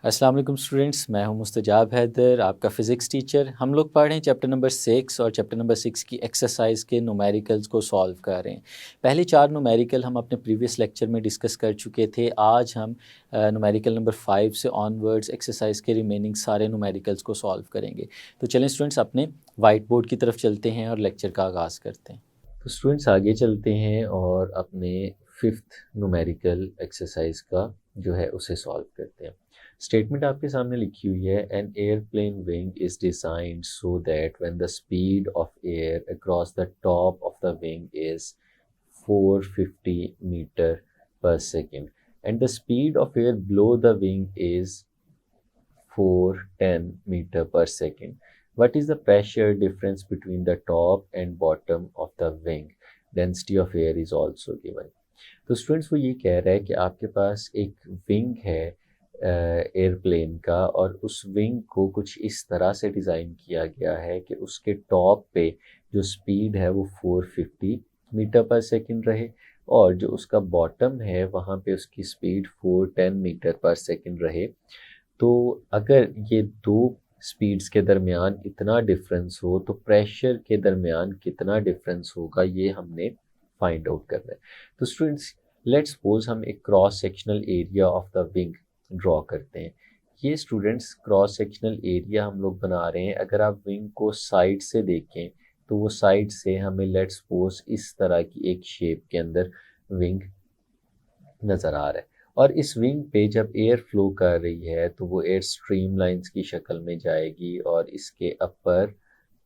अस्सलाम वालेकुम स्टूडेंट्स, मैं हूं मुस्तजाब हैदर, आपका फ़िज़िक्स टीचर। हम लोग पढ़ रहे हैं चैप्टर नंबर 6 और चैप्टर नंबर 6 की एक्सरसाइज के न्यूमेरिकल्स को सॉल्व कर रहे हैं। पहले 4 न्यूमेरिकल हम अपने प्रीवियस लेक्चर में डिस्कस कर चुके थे। आज हम न्यूमेरिकल नंबर 5 से ऑनवर्ड्स एक्सरसाइज के रिमेनिंग सारे न्यूमेरिकल्स को सॉल्व करेंगे। तो चलें स्टूडेंट्स, अपने वाइट बोर्ड की तरफ चलते हैं और लेक्चर का आगाज़ करते हैं। तो स्टूडेंट्स आगे चलते हैं और अपने 5th न्यूमेरिकल एक्सरसाइज का जो है उसे सॉल्व करते हैं। स्टेटमेंट आपके सामने लिखी हुई है। An airplane wing is designed so that when the speed of air across the top of the wing is 450 metre पर second and the speed of air below the wing is 410 meter per second. What is the pressure difference between the top and bottom of the wing? Density of air is also given. तो students वो ये कह रहा है कि आपके पास एक wing है एयरप्लेन का, और उस विंग को कुछ इस तरह से डिज़ाइन किया गया है कि उसके टॉप पे जो स्पीड है वो 450 मीटर पर सेकंड रहे, और जो उसका बॉटम है वहाँ पे उसकी स्पीड 410 मीटर पर सेकंड रहे। तो अगर ये दो स्पीड्स के दरमियान इतना डिफरेंस हो तो प्रेशर के दरमियान कितना डिफरेंस होगा, ये हमने फाइंड आउट करना है। तो स्टूडेंट्स, लेट्स सपोज हम एक cross sectional area of the wing draw करते हैं। ये स्टूडेंट्स क्रॉस सेक्शनल एरिया हम लोग बना रहे हैं। अगर आप विंग को साइड से देखें तो वो साइड से हमें लेट्स सपोज इस तरह की एक शेप के अंदर विंग नज़र आ रहा है, और इस विंग पे जब एयर फ्लो कर रही है तो वो एयर स्ट्रीम लाइंस की शक्ल में जाएगी, और इसके अपर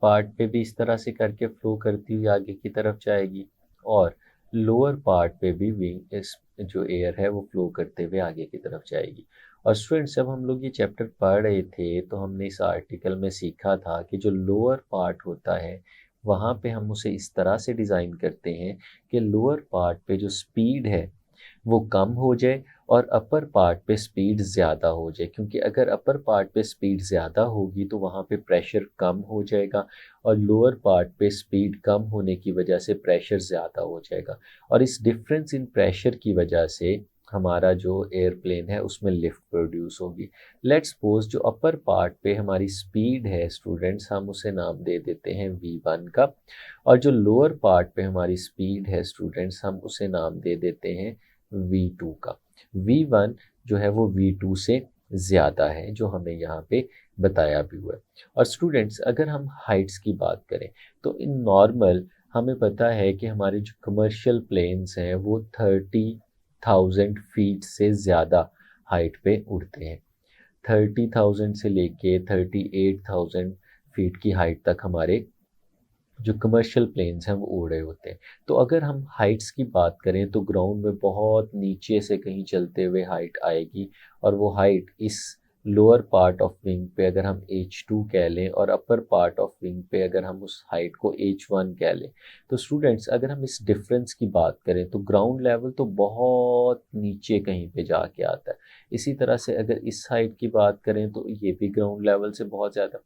पार्ट पे भी इस तरह से करके फ्लो करती हुई आगे की तरफ जाएगी, और लोअर पार्ट पे भी विंग इस जो एयर है वो फ्लो करते हुए आगे की तरफ जाएगी। और स्टूडेंट्स, जब हम लोग ये चैप्टर पढ़ रहे थे तो हमने इस आर्टिकल में सीखा था कि जो लोअर पार्ट होता है वहाँ पे हम उसे इस तरह से डिज़ाइन करते हैं कि लोअर पार्ट पे जो स्पीड है वो कम हो जाए और अपर पार्ट पे स्पीड ज़्यादा हो जाए, क्योंकि अगर अपर पार्ट पे स्पीड ज़्यादा होगी तो वहाँ पे प्रेशर कम हो जाएगा, और लोअर पार्ट पे स्पीड कम होने की वजह से प्रेशर ज़्यादा हो जाएगा, और इस डिफरेंस इन प्रेशर की वजह से हमारा जो एयरप्लेन है उसमें लिफ्ट प्रोड्यूस होगी। लेट्स सपोज जो अपर पार्ट पे हमारी स्पीड है स्टूडेंट्स, हम उसे नाम दे देते हैं v1 का, और जो लोअर पार्ट पे हमारी स्पीड है स्टूडेंट्स, हम उसे नाम दे देते हैं V2 का। V1 जो है वो V2 से ज़्यादा है, जो हमें यहाँ पे बताया भी हुआ है। और स्टूडेंट्स, अगर हम हाइट्स की बात करें तो इन नॉर्मल हमें पता है कि हमारे जो कमर्शियल प्लेन्स हैं वो 30,000 फीट से ज़्यादा हाइट पे उड़ते हैं। 30,000 से लेके 38,000 फीट की हाइट तक हमारे जो कमर्शियल प्लेन्स हैं वो उड़ रहे होते हैं। तो अगर हम हाइट्स की बात करें तो ग्राउंड में बहुत नीचे से कहीं चलते हुए हाइट आएगी, और वो हाइट इस लोअर पार्ट ऑफ विंग पे अगर हम H2 कह लें और अपर पार्ट ऑफ विंग पे अगर हम उस हाइट को H1 कह लें, तो स्टूडेंट्स अगर हम इस डिफरेंस की बात करें तो ग्राउंड लेवल तो बहुत नीचे कहीं पे जाके आता है। इसी तरह से अगर इस हाइट की बात करें तो ये भी ग्राउंड लेवल से बहुत ज़्यादा।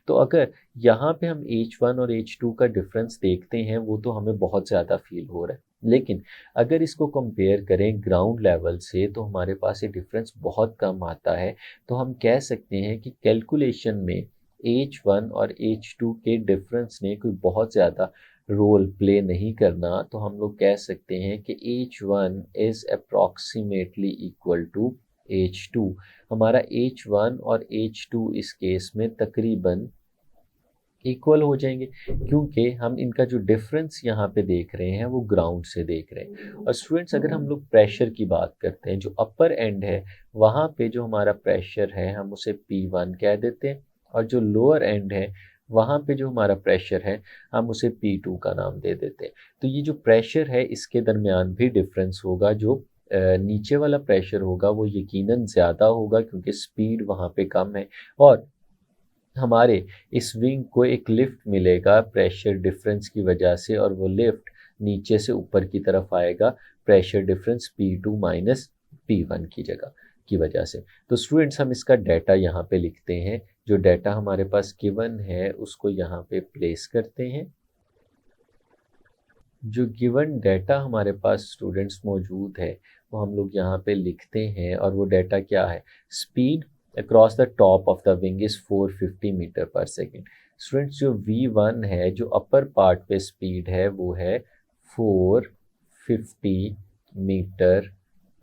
तो अगर यहाँ पे हम H1 और H2 का डिफरेंस देखते हैं वो तो हमें बहुत ज़्यादा फील हो रहा है, लेकिन अगर इसको कंपेयर करें ग्राउंड लेवल से तो हमारे पास ये डिफरेंस बहुत कम आता है। तो हम कह सकते हैं कि कैलकुलेशन में H1 और H2 के डिफरेंस ने कोई बहुत ज़्यादा रोल प्ले नहीं करना। तो हम लोग कह सकते हैं कि H1 is approximately equal to H2। हमारा H1 और H2 इस केस में तकरीबन इक्वल हो जाएंगे, क्योंकि हम इनका जो डिफरेंस यहाँ पे देख रहे हैं वो ग्राउंड से देख रहे हैं। और स्टूडेंट्स, अगर हम लोग प्रेशर की बात करते हैं, जो अपर एंड है वहाँ पे जो हमारा प्रेशर है हम उसे P1 कह देते हैं, और जो लोअर एंड है वहाँ पे जो हमारा प्रेशर है हम उसे P2 का नाम दे देते हैं। तो ये जो प्रेशर है इसके दरमियान भी डिफरेंस होगा। जो नीचे वाला प्रेशर होगा वो यकीनन ज़्यादा होगा क्योंकि स्पीड वहाँ पे कम है, और हमारे इस विंग को एक लिफ्ट मिलेगा प्रेशर डिफरेंस की वजह से, और वो लिफ्ट नीचे से ऊपर की तरफ आएगा pressure difference P2 minus P1 की जगह की वजह से। तो स्टूडेंट्स, हम इसका डाटा यहाँ पे लिखते हैं। जो डाटा हमारे पास गिवन है उसको यहाँ पे प्लेस करते हैं। जो गिवन डाटा हमारे पास स्टूडेंट्स मौजूद है वो हम लोग यहाँ पे लिखते हैं, और वो डाटा क्या है? Speed across the top of the wing is 450 metre पर सेकेंड। स्टूडेंट्स जो v1 है, जो अपर पार्ट पे स्पीड है वो है 450 मीटर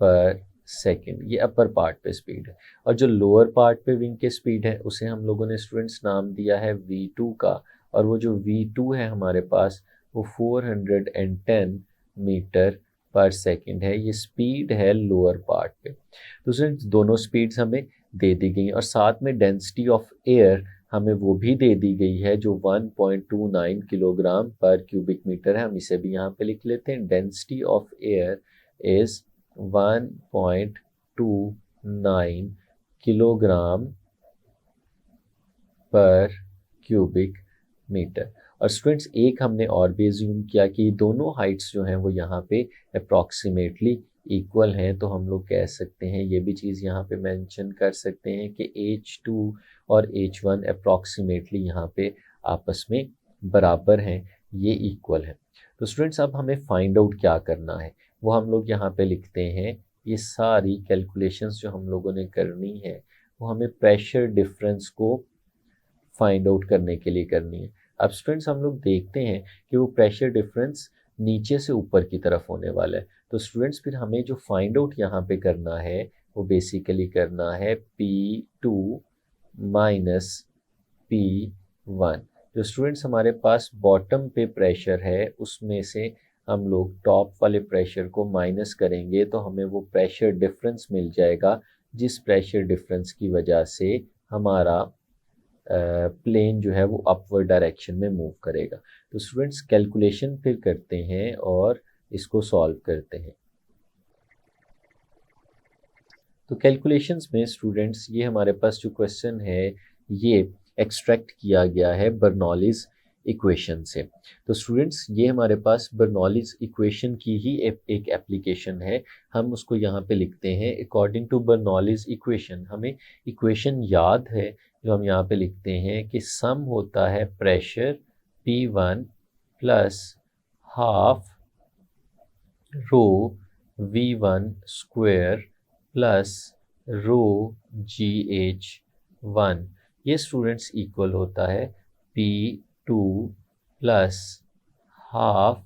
पर सेकेंड, ये अपर पार्ट पे स्पीड है। और जो लोअर पार्ट पे विंग के स्पीड है उसे हम लोगों ने स्टूडेंट्स नाम दिया है v2 का, और वो जो v2 है हमारे पास वो 410 मीटर पर सेकेंड है। ये स्पीड है लोअर पार्ट पे। तो स्टूडेंट्स दोनों स्पीड्स हमें दे दी गई और साथ में डेंसिटी ऑफ एयर हमें वो भी दे दी गई है जो 1.29 किलोग्राम पर क्यूबिक मीटर है। हम इसे भी यहाँ पे लिख लेते हैं, density of air is 1.29 kilogram पर क्यूबिक मीटर। और स्टूडेंट्स एक हमने और भी एज्यूम किया कि दोनों हाइट्स जो हैं वो यहाँ पे अप्रॉक्सीमेटली इक्वल हैं, तो हम लोग कह सकते हैं, ये भी चीज़ यहाँ पे मेंशन कर सकते हैं कि H2 और H1 अप्रॉक्सीमेटली यहाँ पे आपस में बराबर हैं, ये इक्वल है। तो स्टूडेंट्स अब हमें फाइंड आउट क्या करना है वो हम लोग यहाँ पे लिखते हैं। ये सारी कैलकुलेशंस जो हम लोगों ने करनी है वो हमें प्रेशर डिफरेंस को फाइंड आउट करने के लिए करनी है। अब स्टूडेंट्स हम लोग देखते हैं कि वो प्रेशर डिफरेंस नीचे से ऊपर की तरफ होने वाला है। तो स्टूडेंट्स फिर हमें जो फाइंड आउट यहाँ पे करना है वो बेसिकली करना है P2 माइनस P1। जो स्टूडेंट्स हमारे पास बॉटम पे प्रेशर है उसमें से हम लोग टॉप वाले प्रेशर को माइनस करेंगे तो हमें वो प्रेशर डिफरेंस मिल जाएगा, जिस प्रेशर डिफरेंस की वजह से हमारा प्लेन जो है वो अपवर्ड डायरेक्शन में मूव करेगा। तो स्टूडेंट्स कैलकुलेशन फिर करते हैं और इसको सॉल्व करते हैं। तो कैलकुलेशंस में स्टूडेंट्स ये हमारे पास जो क्वेश्चन है ये एक्सट्रैक्ट किया गया है बर्नौलीज इक्वेशन से। तो स्टूडेंट्स ये हमारे पास बर्नौलीज इक्वेशन की ही एक एप्लीकेशन है। हम उसको यहाँ पे लिखते हैं अकॉर्डिंग टू बर्नौलीज इक्वेशन। हमें इक्वेशन याद है जो हम यहाँ पे लिखते हैं कि सम होता है pressure P1 plus half rho V1 square plus रो GH1। ये स्टूडेंट्स इक्वल होता है P2 plus half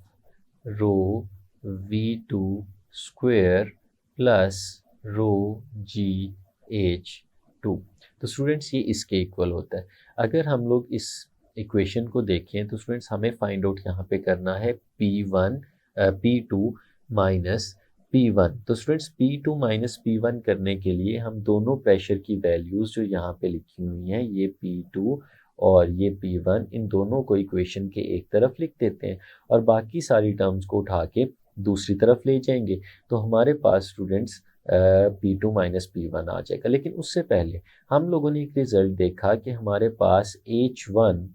rho V2 square plus रो GH2। तो स्टूडेंट्स ये इसके इक्वल होता है। अगर हम लोग इस इक्वेशन को देखें तो स्टूडेंट्स हमें फाइंड आउट यहाँ पे करना है P2 माइनस P1। तो स्टूडेंट्स P2 माइनस P1 करने के लिए हम दोनों प्रेशर की वैल्यूज़ जो यहाँ पे लिखी हुई हैं, ये P2 और ये P1, इन दोनों को इक्वेशन के एक तरफ लिख देते हैं और बाकी सारी टर्म्स को उठा के दूसरी तरफ ले जाएंगे। तो हमारे पास स्टूडेंट्स P2 माइनस P1 आ जाएगा। लेकिन उससे पहले हम लोगों ने एक रिजल्ट देखा कि हमारे पास H1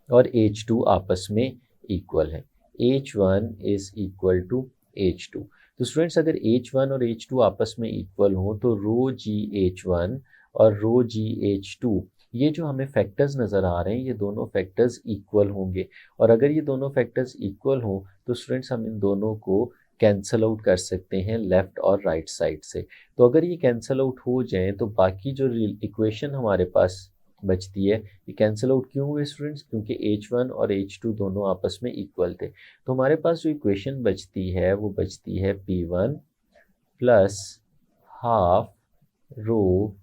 और H2 आपस में इक्वल है। H1 is equal to H2। तो स्टूडेंट्स अगर H1 और H2 आपस में इक्वल हो तो रो GH1 और रो GH2 ये जो हमें फैक्टर्स नज़र आ रहे हैं ये दोनों फैक्टर्स इक्वल होंगे। और अगर ये दोनों फैक्टर्स इक्वल हों तो स्टूडेंट्स हम इन दोनों को कैंसल आउट कर सकते हैं लेफ़्ट और राइट साइड से। तो अगर ये कैंसल आउट हो जाएं तो बाकी जो इक्वेशन हमारे पास बचती है ये कैंसिल आउट क्यों हुए स्टूडेंट्स, क्योंकि H1 और H2 दोनों आपस में इक्वल थे। तो हमारे पास जो इक्वेशन बचती है वो बचती है P1 plus half rho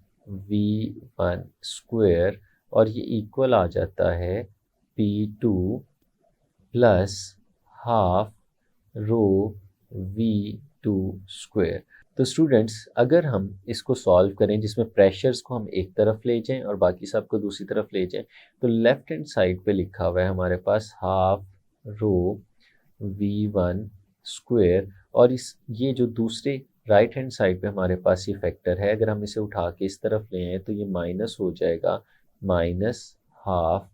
V1 square और ये इक्वल आ जाता है P2 plus half rho V2 square. तो स्टूडेंट्स अगर हम इसको सॉल्व करें जिसमें प्रेशर्स को हम एक तरफ ले जाएं और बाकी सब को दूसरी तरफ ले जाएं, तो लेफ्ट हैंड साइड पे लिखा हुआ है हमारे पास हाफ रो V1 स्क्वायर और ये जो दूसरे राइट हैंड साइड पे हमारे पास ये फैक्टर है, अगर हम इसे उठा के इस तरफ ले आए तो ये माइनस हो जाएगा, minus half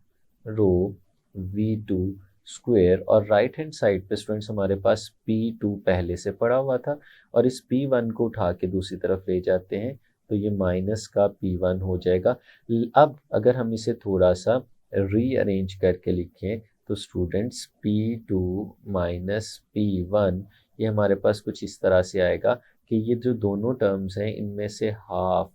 rho V2 square. और राइट हैंड साइड पे स्टूडेंट्स हमारे पास P2 पहले से पड़ा हुआ था और इस P1 को उठा के दूसरी तरफ ले जाते हैं तो ये माइनस का P1 हो जाएगा। अब अगर हम इसे थोड़ा सा रीअरेंज करके लिखें तो स्टूडेंट्स P2 माइनस P1 ये हमारे पास कुछ इस तरह से आएगा कि ये जो दोनों टर्म्स हैं इनमें से हाफ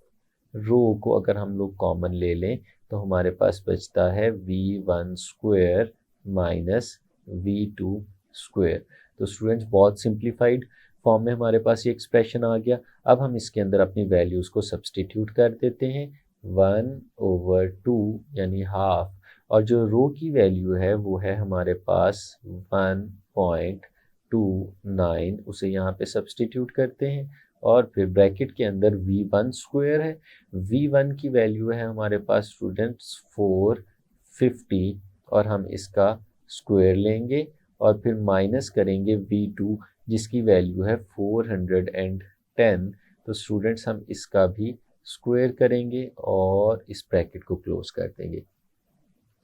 रो को अगर हम लोग कॉमन ले लें तो हमारे पास बचता है v1 square minus v2 square. तो स्टूडेंट्स बहुत सिंप्लीफाइड फॉर्म में हमारे पास ये एक्सप्रेशन आ गया। अब हम इसके अंदर अपनी वैल्यूज़ को सब्सटीट्यूट कर देते हैं, 1/2 यानी हाफ, और जो रो की वैल्यू है वो है हमारे पास 1.29, उसे यहाँ पे सब्सटीट्यूट करते हैं और फिर ब्रैकेट के अंदर v1 स्क्वायर है, v1 की वैल्यू है हमारे पास स्टूडेंट्स 450 और हम इसका स्क्वायर लेंगे और फिर माइनस करेंगे v2 जिसकी वैल्यू है 410। तो स्टूडेंट्स हम इसका भी स्क्वायर करेंगे और इस ब्रैकेट को क्लोज कर देंगे।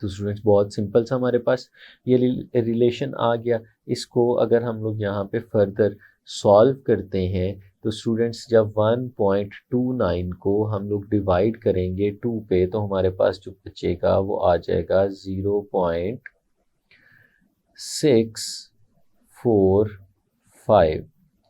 तो स्टूडेंट्स बहुत सिंपल सा हमारे पास ये रिलेशन आ गया। इसको अगर हम लोग यहाँ पे फर्दर सॉल्व करते हैं तो स्टूडेंट्स जब 1.29 को हम लोग डिवाइड करेंगे 2 पे तो हमारे पास जो बचेगा वो आ जाएगा 0.645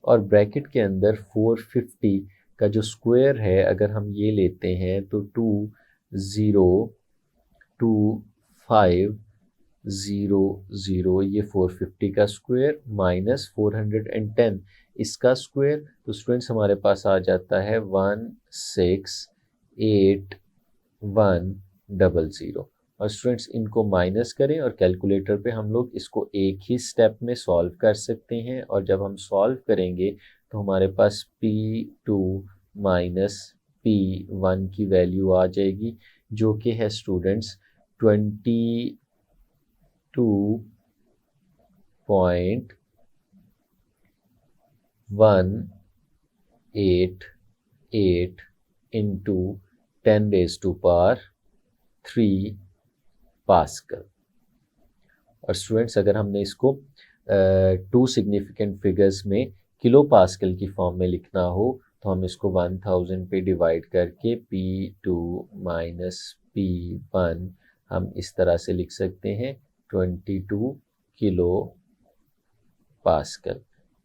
और ब्रैकेट के अंदर 450 का जो स्क्वायर है अगर हम ये लेते हैं तो 202,500 ये 450 का स्क्वायर माइनस 410 इसका स्क्वायर। तो स्टूडेंट्स हमारे पास आ जाता है 168,100 और स्टूडेंट्स इनको माइनस करें और कैलकुलेटर पे हम लोग इसको एक ही स्टेप में सॉल्व कर सकते हैं और जब हम सॉल्व करेंगे तो हमारे पास P2 माइनस P1 की वैल्यू आ जाएगी जो कि है स्टूडेंट्स 22.188 इंटू 10⁻³ पास्कल। और स्टूडेंट्स अगर हमने इसको 2 सिग्निफिकेंट फिगर्स में किलो पास्कल की फॉर्म में लिखना हो तो हम इसको 1000 पे डिवाइड करके P2 माइनस P1 हम इस तरह से लिख सकते हैं 22 किलो पास्कल।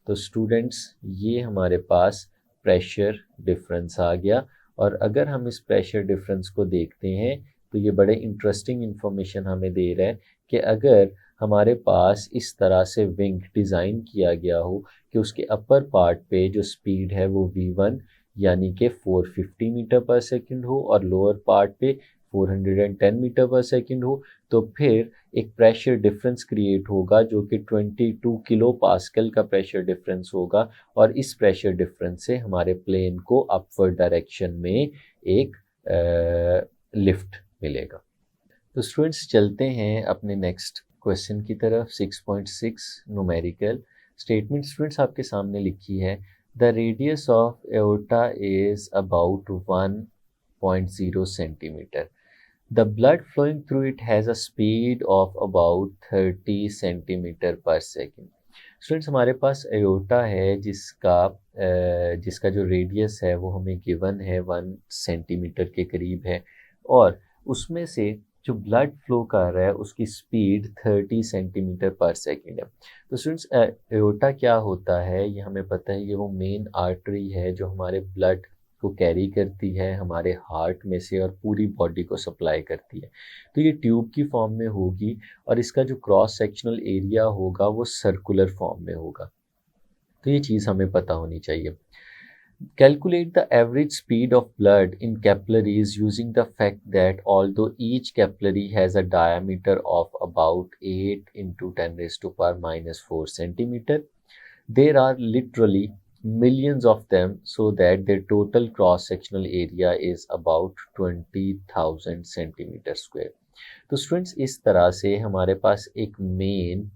तो स्टूडेंट्स ये हमारे पास प्रेशर डिफरेंस आ गया और अगर हम इस प्रेशर डिफरेंस को देखते हैं तो ये बड़े इंटरेस्टिंग इन्फॉर्मेशन हमें दे रहा है कि अगर हमारे पास इस तरह से विंग डिज़ाइन किया गया हो कि उसके अपर पार्ट पे जो स्पीड है वो v1 यानी कि 450 मीटर पर सेकंड हो और लोअर पार्ट पे 410 मीटर पर सेकंड हो तो फिर एक प्रेशर डिफरेंस क्रिएट होगा जो कि 22 किलो पास्कल का प्रेशर डिफरेंस होगा और इस प्रेशर डिफरेंस से हमारे प्लेन को अपवर्ड डायरेक्शन में एक लिफ्ट मिलेगा। तो स्टूडेंट्स चलते हैं अपने नेक्स्ट क्वेश्चन की तरफ। 6.6 न्यूमेरिकल स्टेटमेंट स्टूडेंट्स आपके सामने लिखी है the radius of aorta is about 1.0 centimetre. The blood flowing through it has a speed of about 30 centimeter per second. Students हमारे पास एओर्टा है जिसका जो रेडियस है वो हमें गिवन है 1 सेंटीमीटर के करीब है और उसमें से जो ब्लड फ्लो कर रहा है उसकी स्पीड 30 सेंटीमीटर पर सेकेंड है। तो स्टूडेंट्स एओर्टा क्या होता है ये हमें पता है, ये वो मेन आर्टरी है जो हमारे ब्लड को कैरी करती है हमारे हार्ट में से और पूरी बॉडी को सप्लाई करती है। तो ये ट्यूब की फॉर्म में होगी और इसका जो क्रॉस सेक्शनल एरिया होगा वो सर्कुलर फॉर्म में होगा। तो ये चीज़ हमें पता होनी चाहिए। Calculate the average speed of blood in capillaries using the fact that although each capillary has a diameter of about 8 into 10⁻⁻⁴ centimeter, there are literally millions of them so that their total cross-sectional area is about 20,000 centimeter square. तो students इस तरह से हमारे पास एक main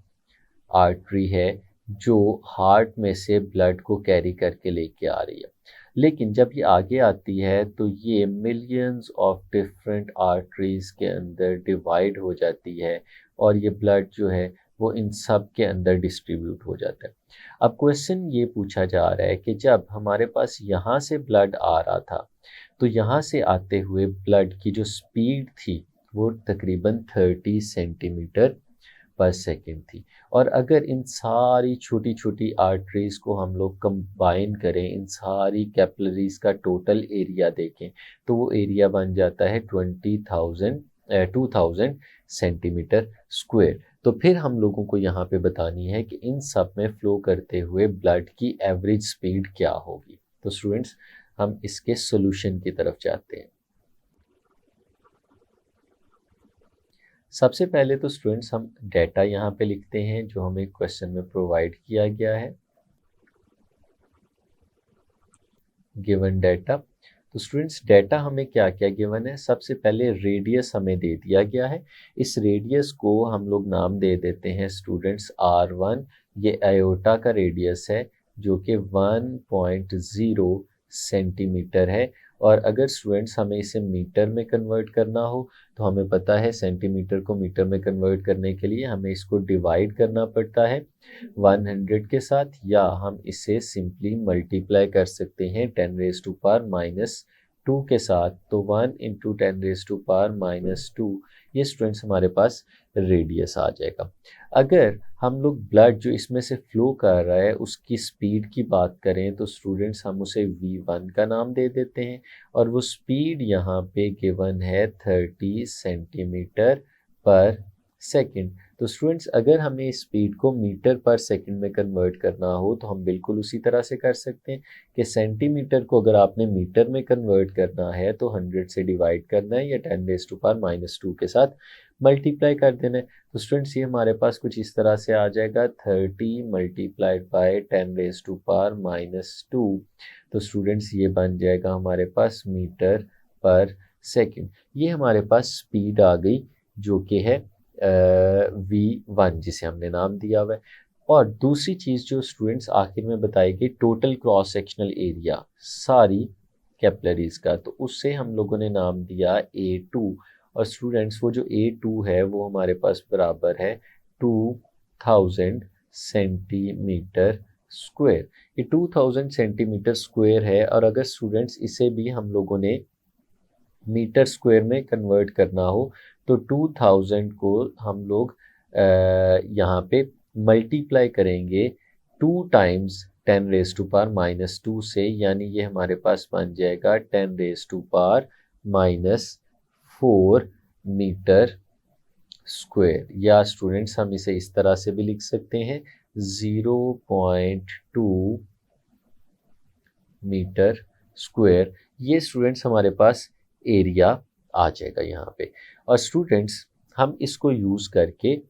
artery है जो heart में से ब्लड को कैरी करके लेके आ रही है, लेकिन जब ये आगे आती है तो ये मिलियंस ऑफ डिफरेंट आर्टरीज के अंदर डिवाइड हो जाती है और ये ब्लड जो है वो इन सब के अंदर डिस्ट्रीब्यूट हो जाता है। अब क्वेश्चन ये पूछा जा रहा है कि जब हमारे पास यहाँ से ब्लड आ रहा था तो यहाँ से आते हुए ब्लड की जो स्पीड थी वो तकरीबन 30 सेंटीमीटर पर सेकंड थी। और अगर इन सारी छोटी छोटी आर्टरीज को हम लोग कंबाइन करें, इन सारी कैपिलरीज का टोटल एरिया देखें, तो वो एरिया बन जाता है 2000 सेंटीमीटर स्क्वायर। तो फिर हम लोगों को यहाँ पे बतानी है कि इन सब में फ्लो करते हुए ब्लड की एवरेज स्पीड क्या होगी। तो स्टूडेंट्स, हम इसके सॉल्यूशन की तरफ जाते हैं। सबसे पहले तो स्टूडेंट्स हम डेटा यहाँ पे लिखते हैं जो हमें क्वेश्चन में प्रोवाइड किया गया है, गिवन डेटा। तो स्टूडेंट्स, डेटा हमें क्या क्या गिवन है? सबसे पहले रेडियस हमें दे दिया गया है। इस रेडियस को हम लोग नाम दे देते हैं स्टूडेंट्स R1। ये आयोटा का रेडियस है जो कि 1.0 सेंटीमीटर है। और अगर स्टूडेंट्स हमें इसे मीटर में कन्वर्ट करना हो तो हमें पता है सेंटीमीटर को मीटर में कन्वर्ट करने के लिए हमें इसको डिवाइड करना पड़ता है 100 के साथ, या हम इसे सिंपली मल्टीप्लाई कर सकते हैं 10⁻⁻² के साथ। तो 1 इंटू 10⁻⁻², ये स्टूडेंट्स हमारे पास रेडियस आ जाएगा। अगर हम लोग ब्लड जो इसमें से फ्लो कर रहा है उसकी स्पीड की बात करें तो स्टूडेंट्स हम उसे V1 का नाम दे देते हैं, और वो स्पीड यहाँ पे गिवन है 30 सेंटीमीटर पर सेकंड। तो स्टूडेंट्स, अगर हमें इस स्पीड को मीटर पर सेकंड में कन्वर्ट करना हो तो हम बिल्कुल उसी तरह से कर सकते हैं कि सेंटीमीटर को अगर आपने मीटर में कन्वर्ट करना है तो 100 से डिवाइड करना है या 10⁻⁻² के साथ मल्टीप्लाई कर देना है। तो स्टूडेंट्स, ये हमारे पास कुछ इस तरह से आ जाएगा 30 मल्टीप्लाइड बाय 10⁻⁻²। तो स्टूडेंट्स, ये बन जाएगा हमारे पास मीटर पर सेकंड। ये हमारे पास स्पीड आ गई जो कि है V1, जिसे हमने नाम दिया हुआ है। और दूसरी चीज़ जो स्टूडेंट्स आखिर में बताई गई, टोटल क्रॉस सेक्शनल एरिया सारी कैपिलरीज का, तो उससे हम लोगों ने नाम दिया A2। और स्टूडेंट्स, वो जो A2 है वो हमारे पास बराबर है 2000 सेंटीमीटर स्क्वायर। ये 2000 सेंटीमीटर स्क्वायर है, और अगर स्टूडेंट्स इसे भी हम लोगों ने मीटर स्क्वायर में कन्वर्ट करना हो तो 2000 को हम लोग यहाँ पे मल्टीप्लाई करेंगे 2 टाइम्स 10⁻⁻² से, यानी ये हमारे पास बन जाएगा 10⁻⁻4 मीटर स्क्वायर। या स्टूडेंट्स, हम इसे इस तरह से भी लिख सकते हैं 0.2 मीटर स्क्वायर। ये स्टूडेंट्स हमारे पास एरिया आ जाएगा यहाँ पे। और स्टूडेंट्स, हम इसको यूज़ करके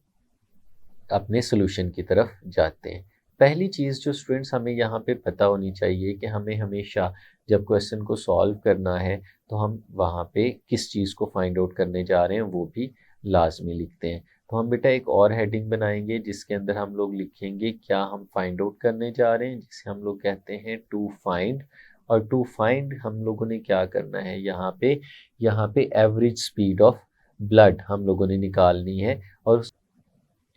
अपने सॉल्यूशन की तरफ जाते हैं। पहली चीज़ जो स्टूडेंट्स हमें यहाँ पे पता होनी चाहिए कि हमें हमेशा जब क्वेश्चन को सॉल्व करना है तो हम वहाँ पे किस चीज़ को फाइंड आउट करने जा रहे हैं वो भी लाजमी लिखते हैं। तो हम बेटा एक और हेडिंग बनाएंगे जिसके अंदर हम लोग लिखेंगे क्या हम फाइंड आउट करने जा रहे हैं, जिसे हम लोग कहते हैं टू फाइंड। और टू फाइंड हम लोगों ने क्या करना है, यहाँ पे एवरेज स्पीड ऑफ ब्लड हम लोगों ने निकालनी है। और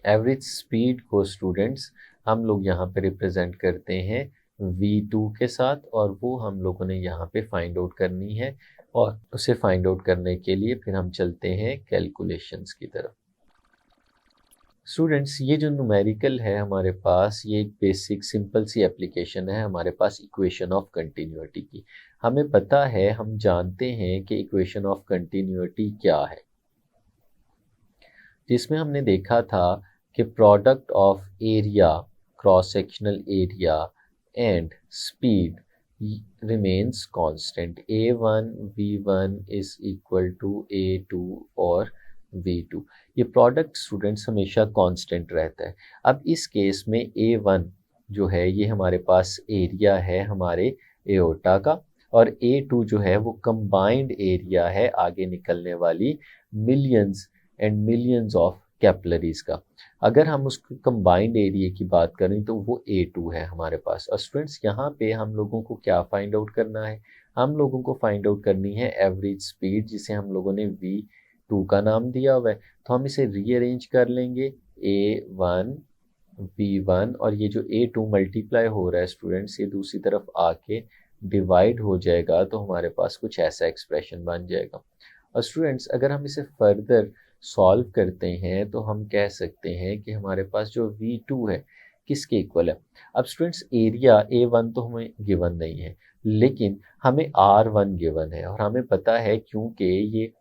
एवरेज स्पीड को स्टूडेंट्स हम लोग यहाँ पे रिप्रेजेंट करते हैं V2 के साथ, और वो हम लोगों ने यहाँ पे फाइंड आउट करनी है। और उसे फाइंड आउट करने के लिए फिर हम चलते हैं कैलकुलेशंस की तरफ। स्टूडेंट्स, ये जो न्यूमेरिकल है हमारे पास, ये एक बेसिक सिंपल सी एप्लीकेशन है हमारे पास इक्वेशन ऑफ कंटिन्यूटी की। हमें पता है, हम जानते हैं कि इक्वेशन ऑफ कंटिन्यूटी क्या है, जिसमें हमने देखा था कि product of area, cross sectional area and speed remains constant. A1 V1 is equal to A2 और V2। ये प्रोडक्ट स्टूडेंट्स हमेशा कांस्टेंट रहता है। अब इस केस में A1 जो है ये हमारे पास एरिया है हमारे एओर्टा का, और A2 जो है वो कंबाइंड एरिया है आगे निकलने वाली millions and millions of capillaries का। अगर हम उसके कंबाइंड एरिया की बात करें तो वो A2 है हमारे पास। और स्टूडेंट्स, यहाँ पे हम लोगों को क्या फाइंड आउट करना है, हम लोगों को फाइंड आउट करनी है एवरेज स्पीड, जिसे हम लोगों ने V2 का नाम दिया हुआ है। तो हम इसे रीअरेंज कर लेंगे A1 V1, और ये जो A2 मल्टीप्लाई हो रहा है स्टूडेंट्स, ये दूसरी तरफ आके डिवाइड हो जाएगा, तो हमारे पास कुछ ऐसा एक्सप्रेशन बन जाएगा। और स्टूडेंट्स, अगर हम इसे फर्दर सॉल्व करते हैं तो हम कह सकते हैं कि हमारे पास जो V2 है किसके इक्वल है। अब स्टूडेंट्स एरिया A1 तो हमें गिवन नहीं है, लेकिन हमें R1 गिवन है और हमें पता है क्योंकि ये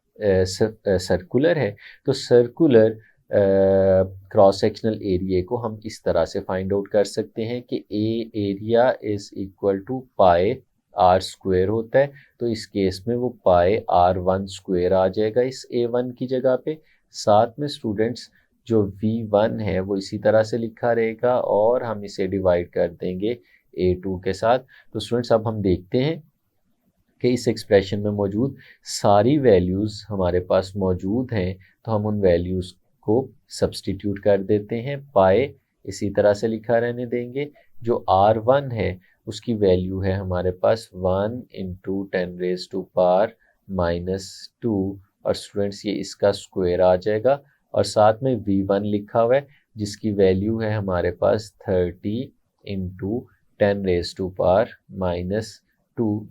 सर्कुलर है, तो सर्कुलर क्रॉस सेक्शनल एरिया को हम इस तरह से फाइंड आउट कर सकते हैं कि a area is equal to pi r square होता है। तो इस केस में वो पाई R1 स्क्वायर आ जाएगा इस A1 की जगह पे। साथ में स्टूडेंट्स जो V1 है वो इसी तरह से लिखा रहेगा और हम इसे डिवाइड कर देंगे A2 के साथ। तो स्टूडेंट्स अब हम देखते हैं कि इस एक्सप्रेशन में मौजूद सारी वैल्यूज़ हमारे पास मौजूद हैं, तो हम उन वैल्यूज़ को सब्सटीट्यूट कर देते हैं। पाई इसी तरह से लिखा रहने देंगे। जो R1 है उसकी वैल्यू है हमारे पास 1 इंटू 10⁻⁻², और स्टूडेंट्स ये इसका स्क्वायर आ जाएगा। और साथ में V1 लिखा हुआ है जिसकी वैल्यू है हमारे पास 30 इंटू 10⁻⁻²।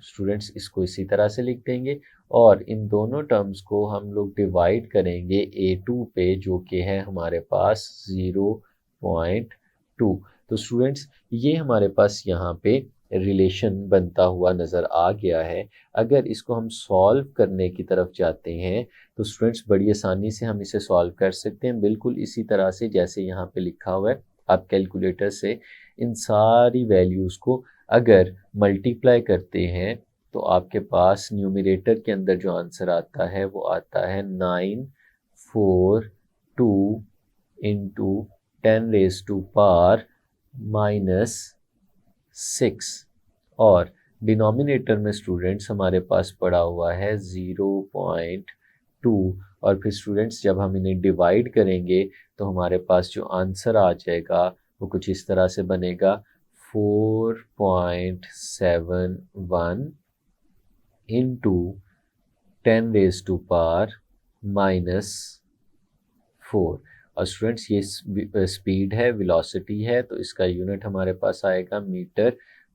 स्टूडेंट्स इसको इसी तरह से लिख देंगे और इन दोनों टर्म्स को हम लोग डिवाइड करेंगे A2 पे, जो कि है हमारे पास 0.2। तो स्टूडेंट्स ये हमारे पास यहाँ पे रिलेशन बनता हुआ नज़र आ गया है। अगर इसको हम सॉल्व करने की तरफ जाते हैं तो स्टूडेंट्स बड़ी आसानी से हम इसे सॉल्व कर सकते हैं, बिल्कुल इसी तरह से जैसे यहाँ पे लिखा हुआ है। आप कैलकुलेटर से इन सारी वैल्यूज़ को अगर मल्टीप्लाई करते हैं तो आपके पास न्यूमरेटर के अंदर जो आंसर आता है वो आता है 942 इंटू 10⁻⁻⁶, और डिनोमिनेटर में स्टूडेंट्स हमारे पास पड़ा हुआ है 0.2। और फिर स्टूडेंट्स जब हम इन्हें डिवाइड करेंगे तो हमारे पास जो आंसर आ जाएगा वो कुछ इस तरह से बनेगा 4.71 इंटू 10⁻⁻⁴। और स्टूडेंट्स ये स्पीड है, वेलोसिटी है, तो इसका यूनिट हमारे पास आएगा मीटर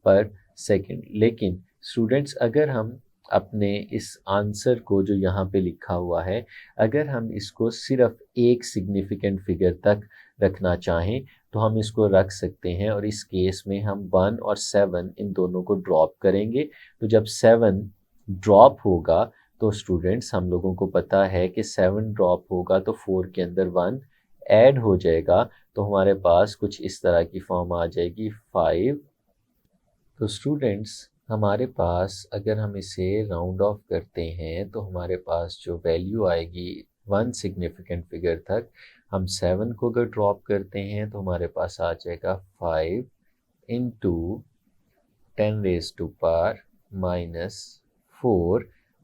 पर सेकंड। लेकिन स्टूडेंट्स अगर हम अपने इस आंसर को जो यहाँ पे लिखा हुआ है, अगर हम इसको सिर्फ एक सिग्निफिकेंट फिगर तक रखना चाहें तो हम इसको रख सकते हैं, और इस केस में हम 1 और 7 इन दोनों को ड्रॉप करेंगे। तो जब 7 ड्रॉप होगा तो स्टूडेंट्स हम लोगों को पता है कि 7 ड्रॉप होगा तो 4 के अंदर 1 ऐड हो जाएगा, तो हमारे पास कुछ इस तरह की फॉर्म आ जाएगी 5। तो स्टूडेंट्स हमारे पास अगर हम इसे राउंड ऑफ करते हैं तो हमारे पास जो वैल्यू आएगी 1 सिग्निफिकेंट फिगर तक, हम 7 को अगर ड्रॉप करते हैं तो हमारे पास आ जाएगा 5 इंटू 10⁻⁻⁴।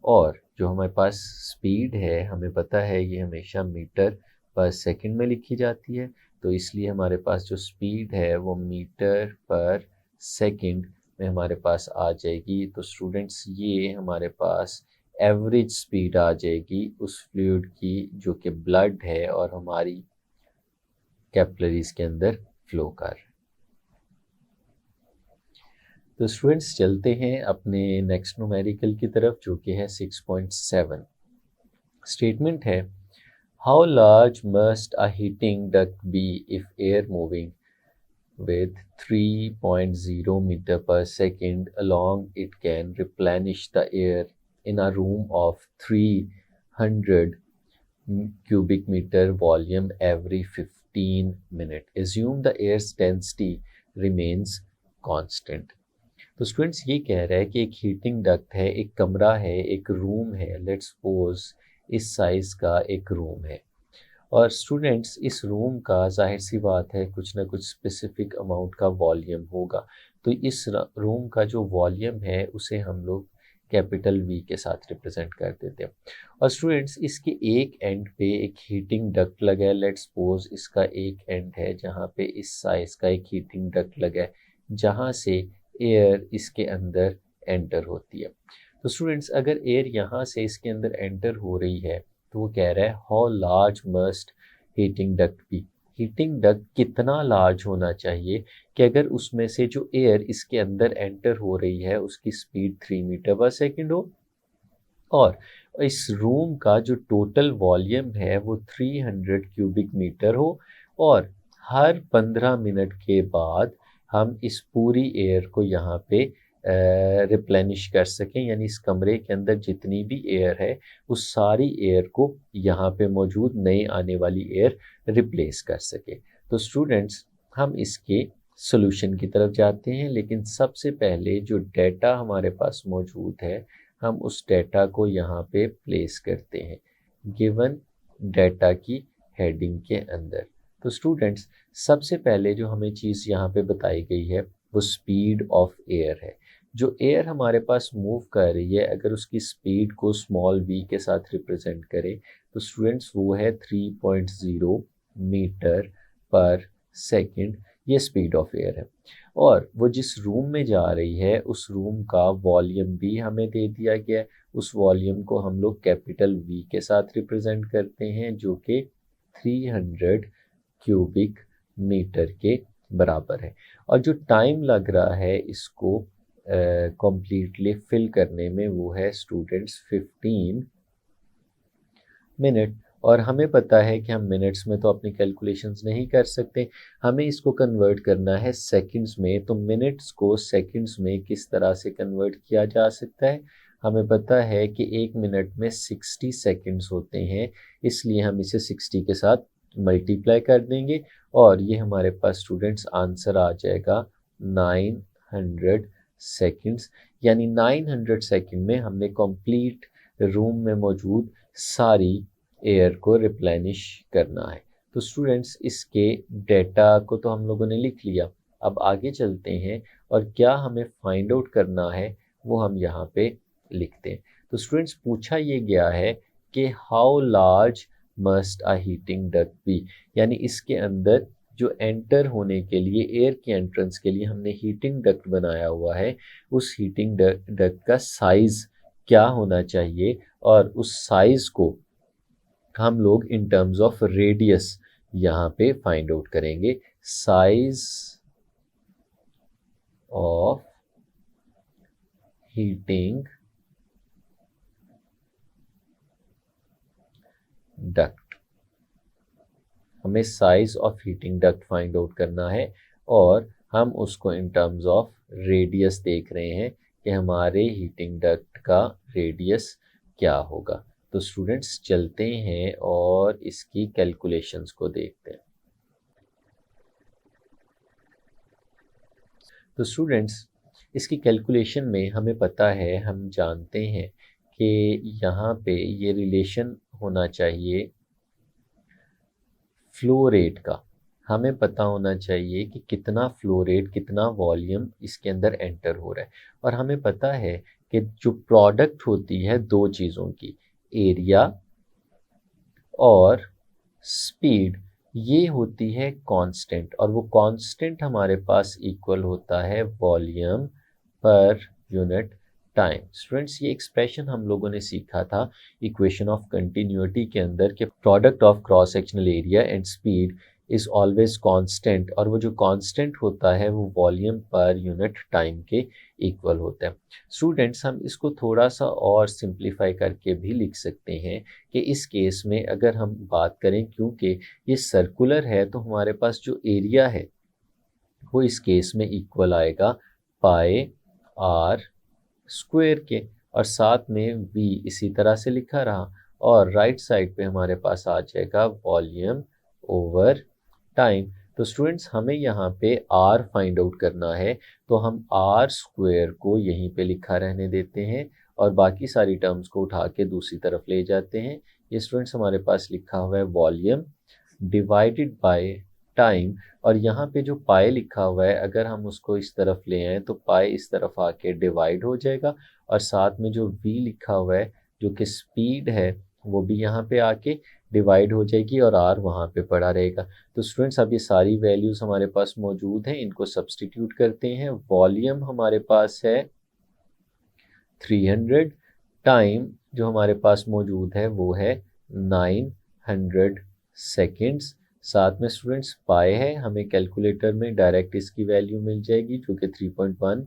और जो हमारे पास स्पीड है हमें पता है ये हमेशा मीटर पर सेकंड में लिखी जाती है, तो इसलिए हमारे पास जो स्पीड है वो मीटर पर सेकंड में हमारे पास आ जाएगी। तो स्टूडेंट्स ये हमारे पास एवरेज स्पीड आ जाएगी उस फ्लूइड की जो कि ब्लड है और हमारी कैपिलरीज के अंदर फ्लो कर रहा है। तो स्टूडेंट्स चलते हैं अपने नेक्स्ट न्यूमेरिकल की तरफ जो कि है 6.7। स्टेटमेंट है, how large must a heating duct be if air moving with 3.0 meter per second along it can replenish the air in a room of 300 cubic meter volume every 15 minutes. Assume the air's density remains constant. तो students ये कह रहा है कि एक heating duct है, एक कमरा है, एक रूम है, लेट्स सपोज इस साइज का एक रूम है, और स्टूडेंट्स इस रूम का जाहिर सी बात है कुछ ना कुछ स्पेसिफिक अमाउंट का वॉल्यूम होगा। तो इस रूम का जो वॉल्यूम है उसे हम लोग कैपिटल वी के साथ रिप्रेजेंट कर देते हैं। और स्टूडेंट्स इसके एक एंड पे एक हीटिंग डक्ट लगा है, लेट्स सपोज इसका एक एंड है जहाँ पे इस साइज का एक हीटिंग डक्ट लगा है जहाँ से एयर इसके अंदर एंटर होती है। तो स्टूडेंट्स अगर एयर यहाँ से इसके अंदर एंटर हो रही है तो वो कह रहा है how large must heating duct be, heating duct कितना लार्ज होना चाहिए कि अगर उसमें से जो एयर इसके अंदर एंटर हो रही है उसकी स्पीड 3 मीटर पर सेकंड हो और इस रूम का जो टोटल वॉल्यूम है वो 300 क्यूबिक मीटर हो, और हर 15 मिनट के बाद हम इस पूरी एयर को यहाँ पे रिप्लेनिश कर सकें, यानी इस कमरे के अंदर जितनी भी एयर है उस सारी एयर को यहाँ पे मौजूद नई आने वाली एयर रिप्लेस कर सके। तो स्टूडेंट्स, हम इसके सॉल्यूशन की तरफ जाते हैं, लेकिन सबसे पहले जो डेटा हमारे पास मौजूद है हम उस डेटा को यहाँ पे प्लेस करते हैं गिवन डेटा की हेडिंग के अंदर। तो स्टूडेंट्स, सबसे पहले जो हमें चीज़ यहाँ पे बताई गई है वो स्पीड ऑफ एयर है। जो एयर हमारे पास मूव कर रही है, अगर उसकी स्पीड को स्मॉल v के साथ रिप्रेजेंट करें तो स्टूडेंट्स वो है 3.0 मीटर पर सेकंड, ये स्पीड ऑफ एयर है। और वो जिस रूम में जा रही है उस रूम का वॉल्यूम भी हमें दे दिया गया है। उस वॉल्यूम को हम लोग कैपिटल V के साथ रिप्रेजेंट करते हैं, जो कि 300 क्यूबिक मीटर के बराबर है। और जो टाइम लग रहा है इसको कंप्लीटली फिल करने में वो है स्टूडेंट्स 15 मिनट। और हमें पता है कि हम मिनट्स में तो अपनी कैलकुलेशंस नहीं कर सकते, हमें इसको कन्वर्ट करना है सेकंड्स में। तो मिनट्स को सेकंड्स में किस तरह से कन्वर्ट किया जा सकता है? हमें पता है कि एक मिनट में 60 सेकंड्स होते हैं, इसलिए हम इसे 60 के साथ मल्टीप्लाई कर देंगे और ये हमारे पास स्टूडेंट्स आंसर आ जाएगा 900 सेकंड्स। यानी 900 सेकंड में हमने कंप्लीट रूम में मौजूद सारी एयर को रिप्लेनिश करना है। तो स्टूडेंट्स, इसके डेटा को तो हम लोगों ने लिख लिया, अब आगे चलते हैं और क्या हमें फाइंड आउट करना है वो हम यहाँ पे लिखते हैं। तो स्टूडेंट्स, पूछा ये गया है कि how large must a heating duct be, यानी इसके अंदर जो एंटर होने के लिए, एयर के एंट्रेंस के लिए हमने हीटिंग डक्ट बनाया हुआ है, उस हीटिंग डक्ट का साइज क्या होना चाहिए, और उस साइज को हम लोग इन टर्म्स ऑफ रेडियस यहाँ पे फाइंड आउट करेंगे। साइज ऑफ हीटिंग डक्ट, हमें size of heating duct find out करना है और हम उसको इन टर्म्स ऑफ रेडियस देख रहे हैं कि हमारे हीटिंग डक्ट का रेडियस क्या होगा। तो स्टूडेंट्स, चलते हैं और इसकी कैलकुलेशंस को देखते हैं। तो स्टूडेंट्स, इसकी कैलकुलेशन में हमें पता है, हम जानते हैं कि यहाँ पे ये रिलेशन होना चाहिए फ्लो रेट का। हमें पता होना चाहिए कि कितना फ्लो रेट, कितना वॉल्यूम इसके अंदर एंटर हो रहा है। और हमें पता है कि जो प्रोडक्ट होती है दो चीज़ों की, एरिया और स्पीड, ये होती है कांस्टेंट, और वो कांस्टेंट हमारे पास इक्वल होता है volume per unit time. Students, ये एक्सप्रेशन हम लोगों ने सीखा था इक्वेशन ऑफ कंटिन्यूटी के अंदर कि product of cross sectional area and speed is always constant, और वो जो कांस्टेंट होता है वो वॉल्यूम पर यूनिट टाइम के इक्वल होता है। स्टूडेंट्स, हम इसको थोड़ा सा और सिंप्लीफाई करके भी लिख सकते हैं कि इस केस में अगर हम बात करें, क्योंकि ये सर्कुलर है तो हमारे पास जो एरिया है वो इस केस में इक्वल आएगा पाई आर स्क्वायर के, और साथ में v इसी तरह से लिखा रहा, और राइट साइड पे हमारे पास आ जाएगा वॉल्यूम ओवर टाइम। तो स्टूडेंट्स, हमें यहाँ पे r फाइंड आउट करना है, तो हम r स्क्वायर को यहीं पे लिखा रहने देते हैं और बाकी सारी टर्म्स को उठा के दूसरी तरफ ले जाते हैं। ये स्टूडेंट्स हमारे पास लिखा हुआ है वॉल्यूम डिवाइडेड बाय टाइम, और यहाँ पे जो पाई लिखा हुआ है अगर हम उसको इस तरफ ले आए तो पाई इस तरफ आके डिवाइड हो जाएगा, और साथ में जो v लिखा हुआ है जो कि स्पीड है वो भी यहाँ पे आके डिवाइड हो जाएगी और r वहाँ पे पड़ा रहेगा। तो स्टूडेंट्स, अब ये सारी वैल्यूज हमारे पास मौजूद हैं, इनको सब्सटीट्यूट करते हैं। वॉल्यूम हमारे पास है 300, टाइम जो हमारे पास मौजूद है वो है 900 सेकेंड्स, साथ में स्टूडेंट्स पाई है, हमें कैलकुलेटर में डायरेक्ट इसकी वैल्यू मिल जाएगी जो कि 3.1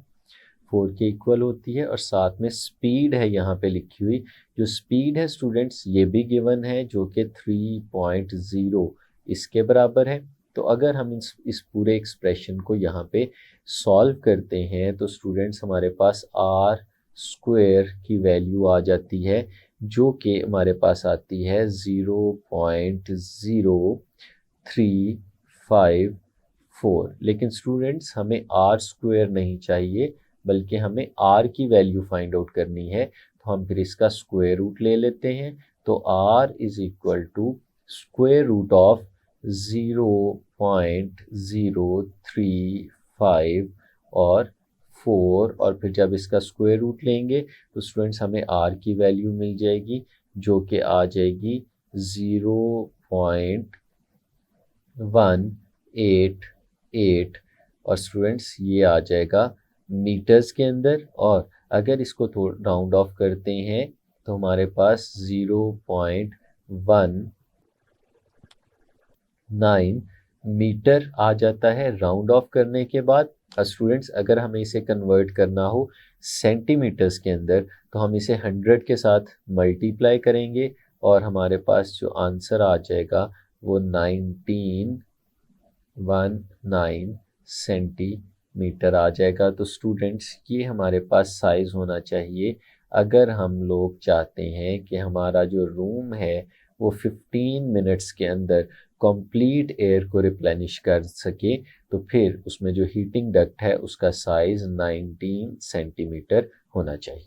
4 के इक्वल होती है और साथ में स्पीड है यहाँ पे लिखी हुई। जो स्पीड है स्टूडेंट्स ये भी गिवन है जो कि 3.0 इसके बराबर है। तो अगर हम इस पूरे एक्सप्रेशन को यहाँ पे सॉल्व करते हैं तो स्टूडेंट्स हमारे पास आर स्क्वायर की वैल्यू आ जाती है जो कि हमारे पास आती है 0.0354। लेकिन स्टूडेंट्स हमें आर स्क्वायर नहीं चाहिए बल्कि हमें आर की वैल्यू फाइंड आउट करनी है। तो हम फिर इसका स्क्वायर रूट ले लेते हैं। तो R is equal to square root of 0.035 और 4 और फिर जब इसका स्क्वायर रूट लेंगे तो स्टूडेंट्स हमें आर की वैल्यू मिल जाएगी जो कि आ जाएगी 0.188 और स्टूडेंट्स ये आ जाएगा मीटर्स के अंदर। और अगर इसको थोड़ा राउंड ऑफ करते हैं तो हमारे पास 0.19 मीटर आ जाता है राउंड ऑफ करने के बाद। स्टूडेंट्स अगर हमें इसे कन्वर्ट करना हो सेंटीमीटर्स के अंदर तो हम इसे 100 के साथ मल्टीप्लाई करेंगे और हमारे पास जो आंसर आ जाएगा वो 1919 सेंटीमीटर आ जाएगा। तो स्टूडेंट्स ये हमारे पास साइज होना चाहिए अगर हम लोग चाहते हैं कि हमारा जो रूम है वो 15 मिनट्स के अंदर कंप्लीट एयर को रिप्लेनिश कर सके। तो फिर उसमें जो हीटिंग डक्ट है उसका साइज 19 सेंटीमीटर होना चाहिए।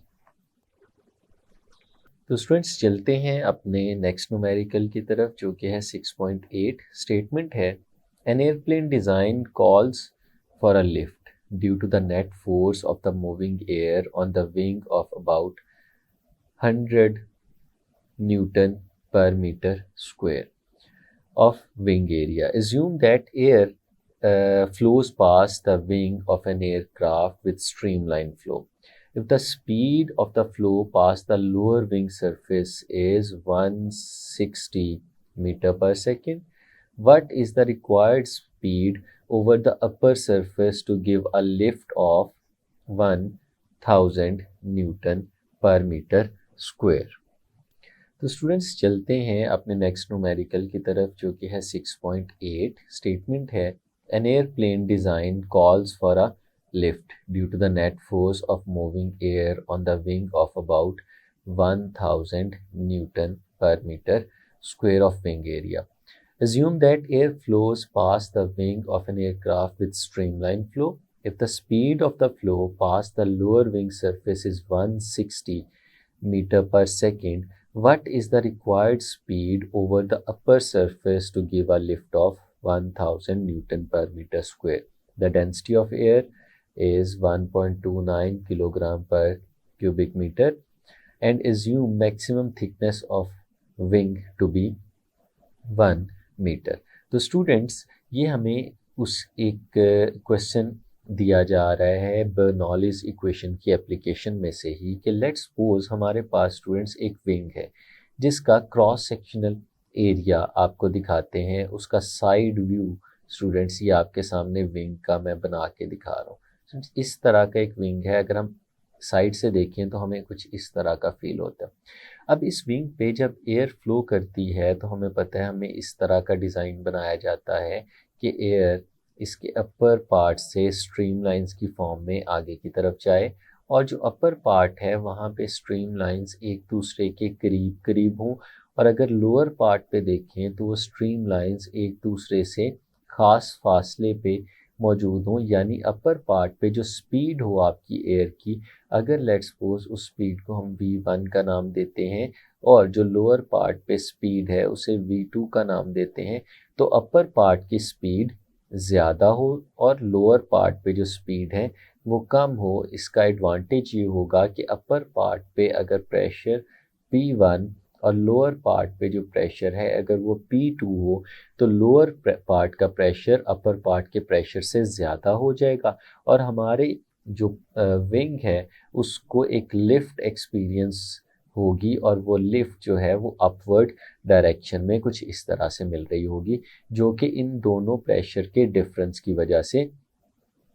तो स्टूडेंट्स चलते हैं अपने नेक्स्ट न्यूमेरिकल की तरफ जो कि है 6.8। स्टेटमेंट है an airplane design calls for a lift due to the net force of the moving air on the wing of about 100 newton per meter square of wing area. Assume that air flows past the wing of an aircraft with streamline flow. If the speed of the flow past the lower wing surface is 160 meter per second, what is the required speed over the upper surface to give a lift of 1000 Newton per meter square? तो students चलते हैं अपने next numerical की तरफ जो कि है 6.8। Statement है an airplane design calls for a lift due to the net force of moving air on the wing of about 1000 newton per metre square of wing area. Assume that air flows past the wing of an aircraft with streamline flow. If the speed of the flow past the lower wing surface is 160 meter per second, what is the required speed over the upper surface to give a lift of 1000 Newton per meter square? The density of air is 1.29 kilogram per cubic meter and assume maximum thickness of wing to be 1 metre. तो students ये हमें उस एक question दिया जा रहा है Bernoulli's equation की एप्लीकेशन में से ही कि लेट्स सपोज हमारे पास स्टूडेंट्स एक विंग है जिसका क्रॉस सेक्शनल एरिया आपको दिखाते हैं। उसका साइड व्यू स्टूडेंट्स ये आपके सामने विंग का मैं बना के दिखा रहा हूँ। इस तरह का एक विंग है। अगर हम साइड से देखें तो हमें कुछ इस तरह का फील होता है। अब इस विंग पे जब एयर फ्लो करती है तो हमें पता है हमें इस तरह का डिज़ाइन बनाया जाता है कि एयर इसके अपर पार्ट से स्ट्रीम लाइंस की फॉर्म में आगे की तरफ जाए और जो अपर पार्ट है वहाँ पे स्ट्रीम लाइंस एक दूसरे के करीब करीब हों और अगर लोअर पार्ट पे देखें तो वो स्ट्रीम लाइंस एक दूसरे से ख़ास फासले पे मौजूद हों। यानी अपर पार्ट पे जो स्पीड हो आपकी एयर की, अगर लेट्स सपोज उस स्पीड को हम v1 का नाम देते हैं और जो लोअर पार्ट पे स्पीड है उसे v2 का नाम देते हैं, तो अपर पार्ट की स्पीड ज़्यादा हो और लोअर पार्ट पे जो स्पीड है वो कम हो। इसका एडवांटेज ये होगा कि अपर पार्ट पे अगर प्रेशर P1 और लोअर पार्ट पे जो प्रेशर है अगर वो P2 हो तो लोअर पार्ट का प्रेशर अपर पार्ट के प्रेशर से ज़्यादा हो जाएगा और हमारे जो विंग है उसको एक लिफ्ट एक्सपीरियंस होगी और वो लिफ्ट जो है वो अपवर्ड डायरेक्शन में कुछ इस तरह से मिल रही होगी जो कि इन दोनों प्रेशर के डिफरेंस की वजह से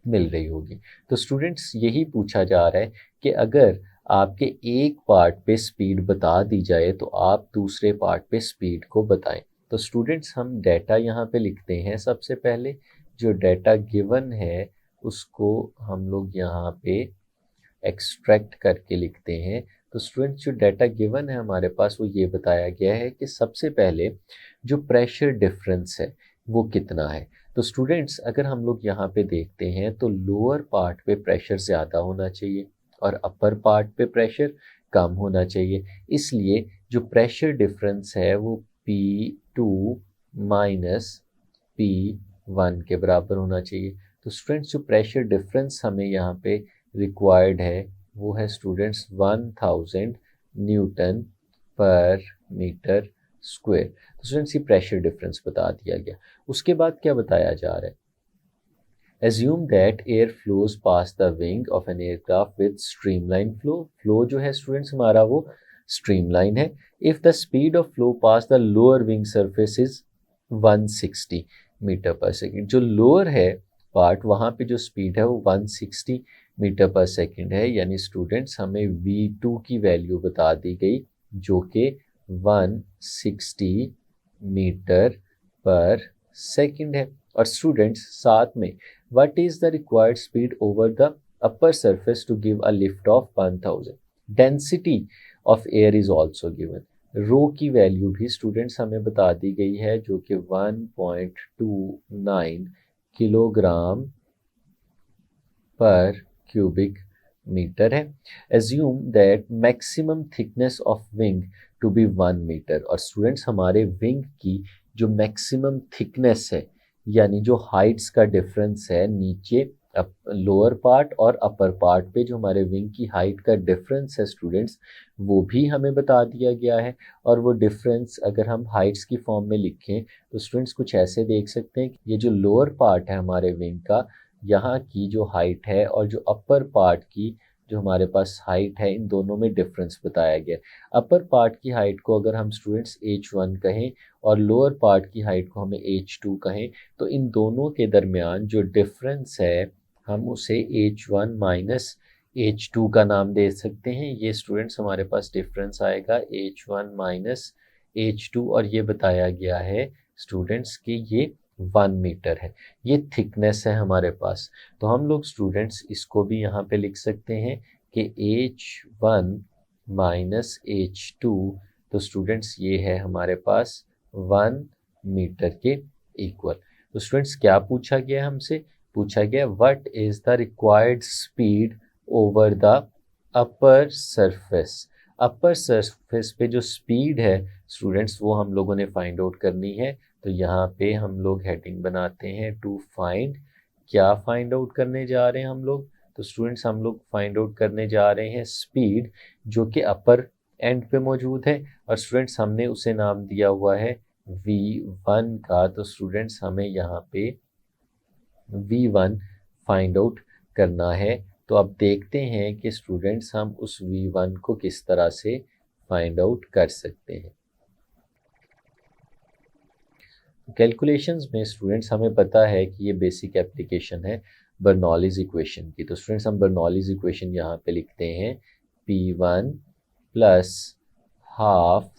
मिल रही होगी। तो स्टूडेंट्स यही पूछा जा रहा है कि अगर आपके एक पार्ट पे स्पीड बता दी जाए तो आप दूसरे पार्ट पे स्पीड को बताएं। तो स्टूडेंट्स हम डाटा यहाँ पे लिखते हैं। सबसे पहले जो डाटा गिवन है उसको हम लोग यहाँ पे एक्सट्रैक्ट करके लिखते हैं। तो स्टूडेंट्स जो डाटा गिवन है हमारे पास वो ये बताया गया है कि सबसे पहले जो प्रेशर डिफरेंस है वो कितना है। तो स्टूडेंट्स अगर हम लोग यहाँ पे देखते हैं तो लोअर पार्ट पे प्रेशर ज़्यादा होना चाहिए और अपर पार्ट पे प्रेशर कम होना चाहिए। इसलिए जो प्रेशर डिफरेंस है वो P2 माइनस P1 के बराबर होना चाहिए। तो स्टूडेंट्स जो प्रेशर डिफरेंस हमें यहाँ पे रिक्वायर्ड है वो है students 1000 newton per metre square. तो स्टूडेंट्स ये प्रेशर डिफरेंस बता दिया गया। उसके बाद क्या बताया जा रहा है, Assume that air flows past the wing of an aircraft with streamline flow. Flow जो है स्टूडेंट्स हमारा वो streamline है। If the speed of flow past the lower wing surface is 160 metre पर सेकेंड, जो लोअर है पार्ट वहाँ पे जो स्पीड है वो 160 मीटर पर सेकेंड है। यानी स्टूडेंट्स हमें V2 की वैल्यू बता दी गई जो कि 160 मीटर पर सेकेंड है। और स्टूडेंट्स साथ में what is the required speed over the upper surface to give a lift of 1000? Density of air is also given. रो की वैल्यू भी स्टूडेंट्स हमें बता दी गई है जो कि 1.29 किलोग्राम पर क्यूबिक मीटर है। Assume that maximum thickness of wing to be 1 metre. और स्टूडेंट्स हमारे विंग की जो मैक्सिमम थिकनेस है यानी जो हाइट्स का डिफरेंस है नीचे लोअर पार्ट और अपर पार्ट पे जो हमारे विंग की हाइट का डिफरेंस है स्टूडेंट्स वो भी हमें बता दिया गया है। और वो डिफरेंस अगर हम हाइट्स की फॉर्म में लिखें तो स्टूडेंट्स कुछ ऐसे देख सकते हैं कि ये जो लोअर पार्ट है हमारे विंग का यहाँ की जो हाइट है और जो अपर पार्ट की जो हमारे पास हाइट है इन दोनों में डिफरेंस बताया गया। अपर पार्ट की हाइट को अगर हम स्टूडेंट्स H1 कहें और लोअर पार्ट की हाइट को हमें H2 कहें तो इन दोनों के दरमियान जो डिफरेंस है हम उसे H1 माइनस H2 का नाम दे सकते हैं। ये स्टूडेंट्स हमारे पास डिफरेंस आएगा H1 माइनस H2 और ये बताया गया है स्टूडेंट्स कि ये 1 मीटर है। ये थिकनेस है हमारे पास। तो हम लोग स्टूडेंट्स इसको भी यहाँ पे लिख सकते हैं कि H1 माइनस H2। तो स्टूडेंट्स ये है हमारे पास 1 मीटर के इक्वल। तो स्टूडेंट्स क्या पूछा गया हमसे, पूछा गया what is the required speed over the upper surface. Upper surface पे जो स्पीड है स्टूडेंट्स वो हम लोगों ने फाइंड आउट करनी है। तो यहाँ पे हम लोग हेडिंग बनाते हैं टू फाइंड। क्या फाइंड आउट करने जा रहे हैं हम लोग, तो स्टूडेंट्स हम लोग फाइंड आउट करने जा रहे हैं स्पीड जो कि अपर एंड पे मौजूद है और स्टूडेंट्स हमने उसे नाम दिया हुआ है V1 का। तो स्टूडेंट्स हमें यहाँ पे V1 फाइंड आउट करना है। तो अब देखते हैं कि स्टूडेंट्स हम उस V1 को किस तरह से फाइंड आउट कर सकते हैं। कैलकुलेशंस में स्टूडेंट्स हमें पता है कि ये बेसिक एप्लीकेशन है बर्नौलीज इक्वेशन की। तो स्टूडेंट्स हम बर्नौलीज इक्वेशन यहाँ पे लिखते हैं P1 plus half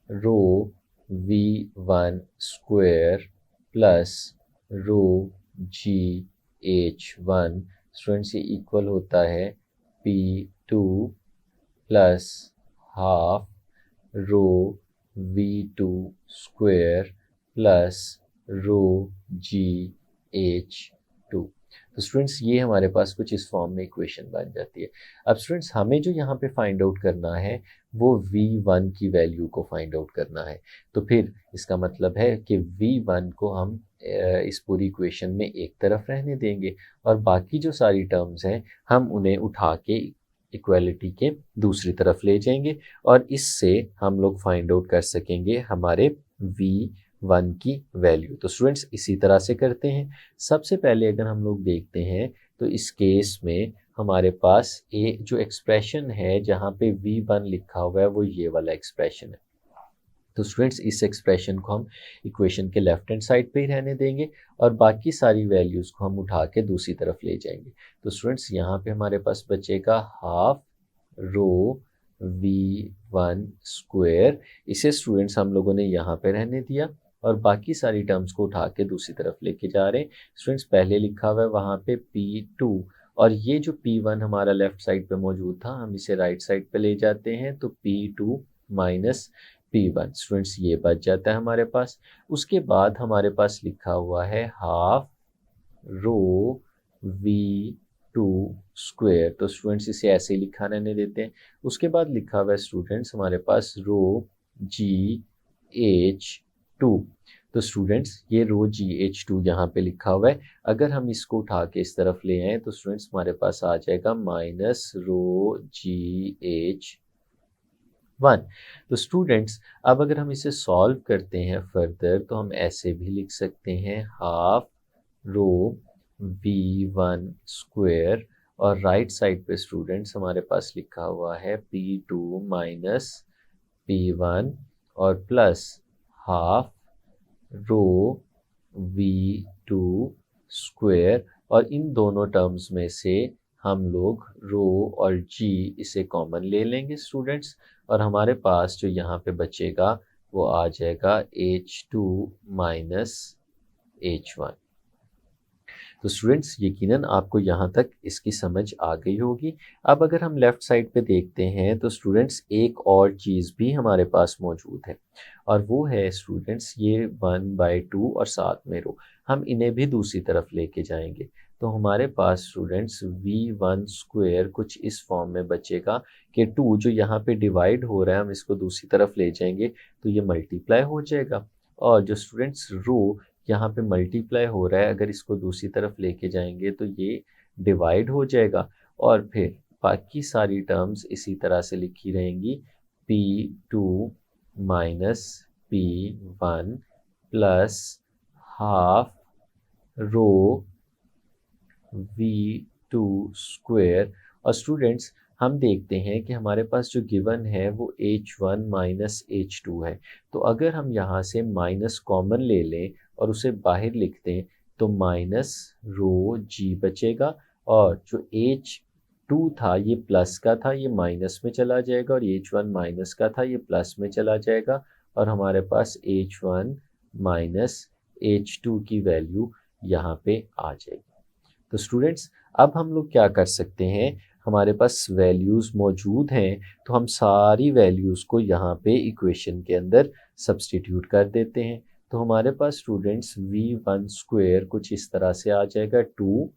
rho V1 square plus रो GH1। स्टूडेंट्स ये इक्वल होता है P2 plus half rho V2 square plus रो GH2। तो स्टूडेंट्स ये हमारे पास कुछ इस फॉर्म में इक्वेशन बन जाती है। अब स्टूडेंट्स हमें जो यहाँ पे फाइंड आउट करना है वो V1 की वैल्यू को फाइंड आउट करना है। तो फिर इसका मतलब है कि V1 को हम इस पूरी इक्वेशन में एक तरफ रहने देंगे और बाकी जो सारी टर्म्स हैं हम उन्हें उठा के इक्वालिटी के दूसरी तरफ ले जाएंगे और इससे हम लोग फाइंड आउट कर सकेंगे हमारे V1 की वैल्यू। तो स्टूडेंट्स इसी तरह से करते हैं। सबसे पहले अगर हम लोग देखते हैं तो इस केस में हमारे पास जो एक्सप्रेशन है जहाँ पे V1 लिखा हुआ है वो ये वाला एक्सप्रेशन है। तो स्टूडेंट्स इस एक्सप्रेशन को हम इक्वेशन के लेफ्ट हैंड साइड पे ही रहने देंगे और बाकी सारी वैल्यूज़ को हम उठा के दूसरी तरफ ले जाएंगे। तो स्टूडेंट्स यहाँ पे हमारे पास बचेगा हाफ रो v1 स्क्वायर। इसे स्टूडेंट्स हम लोगों ने यहाँ पे रहने दिया और बाकी सारी टर्म्स को उठा के दूसरी तरफ लेके जा रहे हैं। स्टूडेंट्स पहले लिखा हुआ है वहाँ पे p2 और ये जो p1 हमारा लेफ्ट साइड पे मौजूद था हम इसे राइट साइड पे ले जाते हैं, तो p2 माइनस p1 स्टूडेंट्स ये बच जाता है हमारे पास। उसके बाद हमारे पास लिखा हुआ है हाफ रो v2 स्क्वायर, तो स्टूडेंट्स इसे ऐसे ही लिखा रहने देते हैं। उसके बाद लिखा हुआ है स्टूडेंट्स हमारे पास रो gh2, तो स्टूडेंट्स ये रो gh2 यहाँ पे लिखा हुआ है, अगर हम इसको उठा के इस तरफ ले आए तो स्टूडेंट्स हमारे पास आ जाएगा माइनस रो gh1। तो स्टूडेंट्स अब अगर हम इसे सॉल्व करते हैं फर्दर तो हम ऐसे भी लिख सकते हैं हाफ रो v1 स्क्वायर और राइट साइड पे स्टूडेंट्स हमारे पास लिखा हुआ है p2 माइनस p1 और plus half rho v2 square, और इन दोनों टर्म्स में से हम लोग रो और g इसे कॉमन ले लेंगे स्टूडेंट्स, और हमारे पास जो यहाँ पे बचेगा वो आ जाएगा h2 माइनस h1। तो स्टूडेंट्स यकीनन आपको यहाँ तक इसकी समझ आ गई होगी। अब अगर हम लेफ़्ट साइड पे देखते हैं तो स्टूडेंट्स एक और चीज़ भी हमारे पास मौजूद है और वो है स्टूडेंट्स ये 1/2 और साथ में रो, हम इन्हें भी दूसरी तरफ लेके जाएंगे। तो हमारे पास स्टूडेंट्स v1 स्क्वायर कुछ इस फॉर्म में बचेगा कि 2 जो यहाँ पे डिवाइड हो रहा है हम इसको दूसरी तरफ ले जाएंगे तो ये मल्टीप्लाई हो जाएगा, और जो स्टूडेंट्स रो यहाँ पे मल्टीप्लाई हो रहा है अगर इसको दूसरी तरफ लेके जाएंगे तो ये डिवाइड हो जाएगा, और फिर बाकी सारी टर्म्स इसी तरह से लिखी रहेंगी p2 minus p1 plus half rho v2 square. और स्टूडेंट्स हम देखते हैं कि हमारे पास जो गिवन है वो h1 माइनस h2 है, तो अगर हम यहाँ से माइनस कॉमन ले लें और उसे बाहर लिख दें तो माइनस रो g बचेगा, और जो h2 था ये प्लस का था ये माइनस में चला जाएगा, और h1 माइनस का था ये प्लस में चला जाएगा, और हमारे पास h1 माइनस h2 की वैल्यू यहाँ पे आ जाएगी। तो स्टूडेंट्स अब हम लोग क्या कर सकते हैं, हमारे पास वैल्यूज़ मौजूद हैं तो हम सारी वैल्यूज़ को यहाँ पे इक्वेशन के अंदर सब्स्टिट्यूट कर देते हैं। तो हमारे पास स्टूडेंट्स v1 स्क्वायर कुछ इस तरह से आ जाएगा 2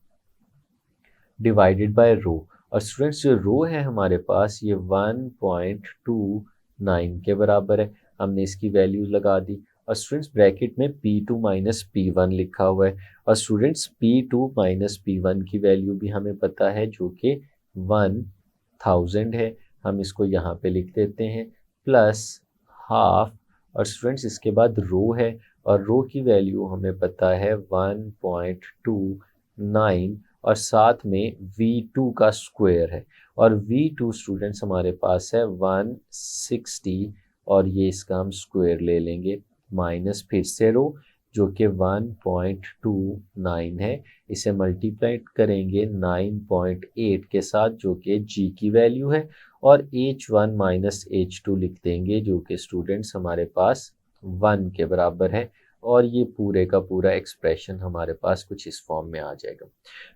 डिवाइडेड बाय रो, और स्टूडेंट्स जो रो है हमारे पास ये 1.29 के बराबर है, हमने इसकी वैल्यू लगा दी, और स्टूडेंट्स ब्रैकेट में p2 माइनस p1 लिखा हुआ है, और स्टूडेंट्स p2 माइनस p1 की वैल्यू भी हमें पता है जो कि 1000 है, हम इसको यहाँ पे लिख देते हैं प्लस हाफ, और स्टूडेंट्स इसके बाद रो है और रो की वैल्यू हमें पता है 1.29 और साथ में v2 का स्क्वायर है, और v2 स्टूडेंट्स हमारे पास है 160 और ये इसका हम स्क्वायर ले लेंगे, माइनस फिर से रो जो कि 1.29 है, इसे मल्टीप्लाई करेंगे 9.8 के साथ जो कि g की वैल्यू है, और h1 माइनस h2 लिख देंगे जो कि स्टूडेंट्स हमारे पास 1 के बराबर है, और ये पूरे का पूरा एक्सप्रेशन हमारे पास कुछ इस फॉर्म में आ जाएगा।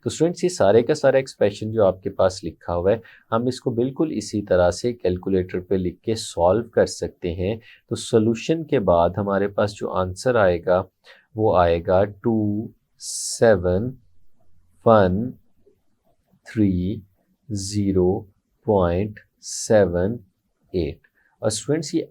तो स्टूडेंट्स ये सारे का सारा एक्सप्रेशन जो आपके पास लिखा हुआ है हम इसको बिल्कुल इसी तरह से कैलकुलेटर पे लिख के सॉल्व कर सकते हैं। तो सोल्यूशन के बाद हमारे पास जो आंसर आएगा वो आएगा 2713.78, और स्टूडेंट्स ये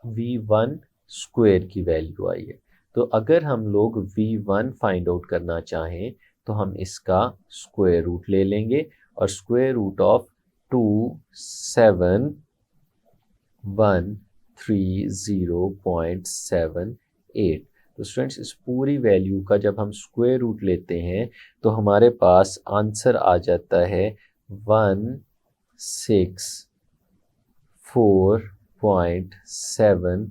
v1 स्क्वायर की वैल्यू आई है। तो अगर हम लोग v1 फाइंड आउट करना चाहें तो हम इसका स्क्वायर रूट ले लेंगे, और स्क्वायर रूट ऑफ 2713.78, तो स्टूडेंट्स इस पूरी वैल्यू का जब हम स्क्वायर रूट लेते हैं तो हमारे पास आंसर आ जाता है 164.7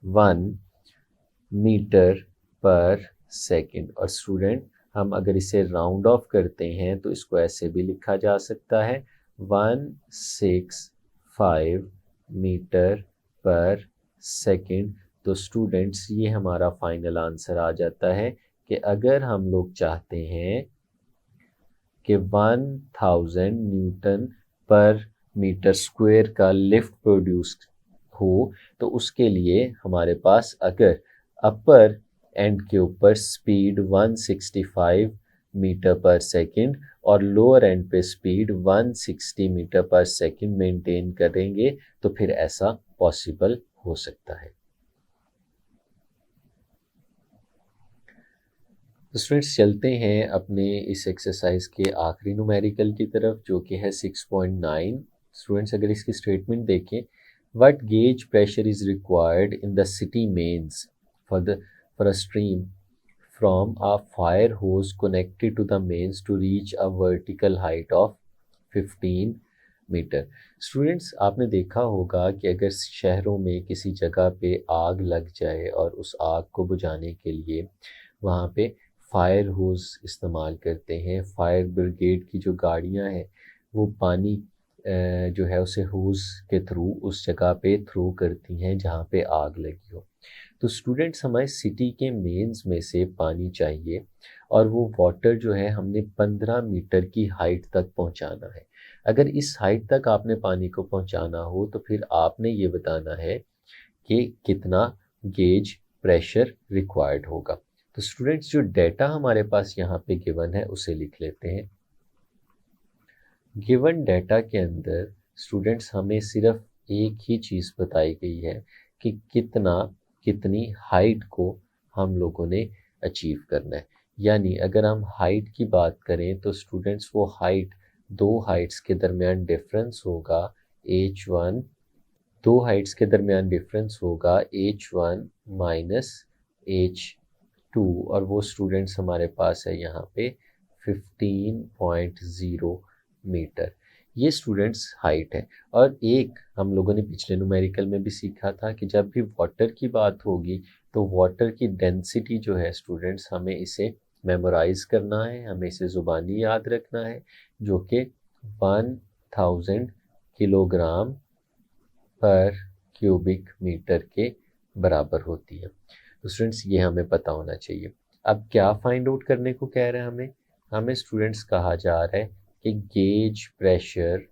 मीटर पर सेकेंड। और स्टूडेंट हम अगर इसे राउंड ऑफ करते हैं तो इसको ऐसे भी लिखा जा सकता है 165 मीटर पर सेकेंड। तो स्टूडेंट्स ये हमारा फाइनल आंसर आ जाता है कि अगर हम लोग चाहते हैं कि 1000 न्यूटन पर मीटर स्क्वायर का लिफ्ट प्रोड्यूस हो, तो उसके लिए हमारे पास अगर अपर एंड के ऊपर स्पीड 165 मीटर पर सेकंड और लोअर एंड पे स्पीड 160 मीटर पर सेकंड मेंटेन करेंगे तो फिर ऐसा पॉसिबल हो सकता है। तो स्टूडेंट्स चलते हैं अपने इस एक्सरसाइज के आखिरी न्यूमेरिकल की तरफ जो कि है 6.9। स्टूडेंट्स अगर इसकी स्टेटमेंट देखें, what gauge pressure is required in the city mains for a stream from a fire hose connected to the mains to reach a vertical height of 15 metre. Students आपने देखा होगा कि अगर शहरों में किसी जगह पे आग लग जाए और उस आग को बुझाने के लिए वहाँ पे फायर होज इस्तेमाल करते हैं। फायर ब्रिगेड की जो गाड़ियाँ हैं वो पानी जो है उसे होज के थ्रू उस जगह पे थ्रो करती हैं जहाँ पे आग लगी हो। तो स्टूडेंट्स हमारे सिटी के मेंस में से पानी चाहिए और वो वाटर जो है हमने 15 मीटर की हाइट तक पहुँचाना है। अगर इस हाइट तक आपने पानी को पहुँचाना हो तो फिर आपने ये बताना है कि कितना गेज प्रेशर रिक्वायर्ड होगा। तो स्टूडेंट्स जो डेटा हमारे पास यहाँ पे गिवन है उसे लिख लेते हैं। गिवन डेटा के अंदर स्टूडेंट्स हमें सिर्फ एक ही चीज़ बताई गई है कि कितनी हाइट को हम लोगों ने अचीव करना है। यानी अगर हम हाइट की बात करें तो स्टूडेंट्स वो हाइट दो हाइट्स के दरमियान डिफरेंस होगा h1, दो हाइट्स के दरमियान डिफरेंस होगा h1 माइनस h2 और वो स्टूडेंट्स हमारे पास है यहाँ पे 15.0 मीटर। ये स्टूडेंट्स हाइट है। और एक हम लोगों ने पिछले न्यूमेरिकल में भी सीखा था कि जब भी वाटर की बात होगी तो वाटर की डेंसिटी जो है स्टूडेंट्स हमें इसे मेमोराइज करना है, हमें इसे ज़ुबानी याद रखना है जो कि 1000 किलोग्राम पर क्यूबिक मीटर के बराबर होती है। तो स्टूडेंट्स ये हमें पता होना चाहिए। अब क्या फाइंड आउट करने को कह रहे हैं हमें स्टूडेंट्स कहा जा रहा है कि गेज प्रेशर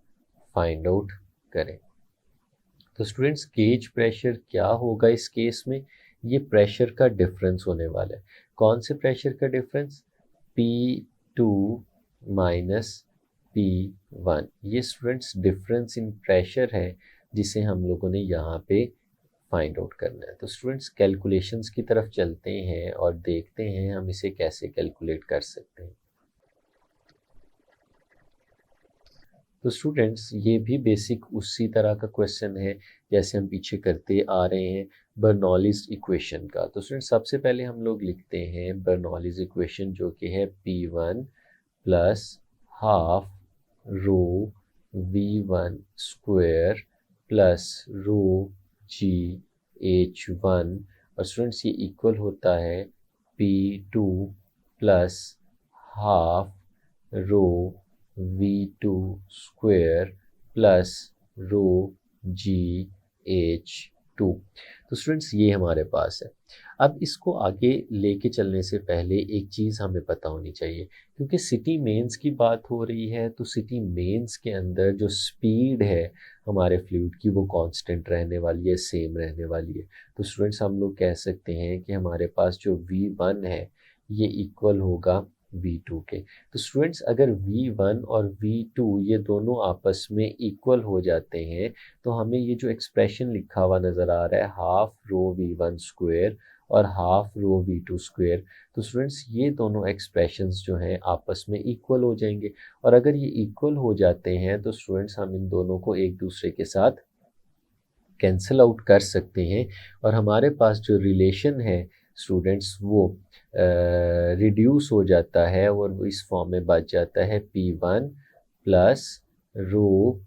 फाइंड आउट करें। तो स्टूडेंट्स गेज प्रेशर क्या होगा इस केस में? ये प्रेशर का डिफरेंस होने वाला है। कौन से प्रेशर का डिफरेंस? P2 minus P1। ये स्टूडेंट्स डिफरेंस इन प्रेशर है जिसे हम लोगों ने यहाँ पे फाइंड आउट करना है। तो स्टूडेंट्स कैलकुलेशंस की तरफ चलते हैं और देखते हैं हम इसे कैसे कैलकुलेट कर सकते हैं। तो स्टूडेंट्स ये भी बेसिक उसी तरह का क्वेश्चन है जैसे हम पीछे करते आ रहे हैं बर्नौलीज इक्वेशन का। तो स्टूडेंट्स सबसे पहले हम लोग लिखते हैं बर्नौलीज इक्वेशन जो कि है P1 plus half rho V1 square plus रो GH1 और स्टूडेंट्स ये इक्वल होता है P2 plus half rho V2 square plus रो GH2। तो स्टूडेंट्स ये हमारे पास है। अब इसको आगे लेके चलने से पहले एक चीज़ हमें पता होनी चाहिए, क्योंकि सिटी मेंस की बात हो रही है तो सिटी मेंस के अंदर जो स्पीड है हमारे फ्लूइड की वो कांस्टेंट रहने वाली है, सेम रहने वाली है। तो स्टूडेंट्स हम लोग कह सकते हैं कि हमारे पास जो V1 है ये इक्वल होगा V2 के। तो स्टूडेंट्स अगर V1 और V2 ये दोनों आपस में इक्वल हो जाते हैं तो हमें ये जो एक्सप्रेशन लिखा हुआ नज़र आ रहा है हाफ रो V1 स्क्वायर और हाफ रो V2 स्क्वायर, तो स्टूडेंट्स ये दोनों एक्सप्रेशंस जो हैं आपस में इक्वल हो जाएंगे। और अगर ये इक्वल हो जाते हैं तो स्टूडेंट्स हम इन दोनों को एक दूसरे के साथ कैंसिल आउट कर सकते हैं और हमारे पास जो रिलेशन है स्टूडेंट्स वो रिड्यूस हो जाता है और वो इस फॉर्म में बच जाता है P1 प्लस रो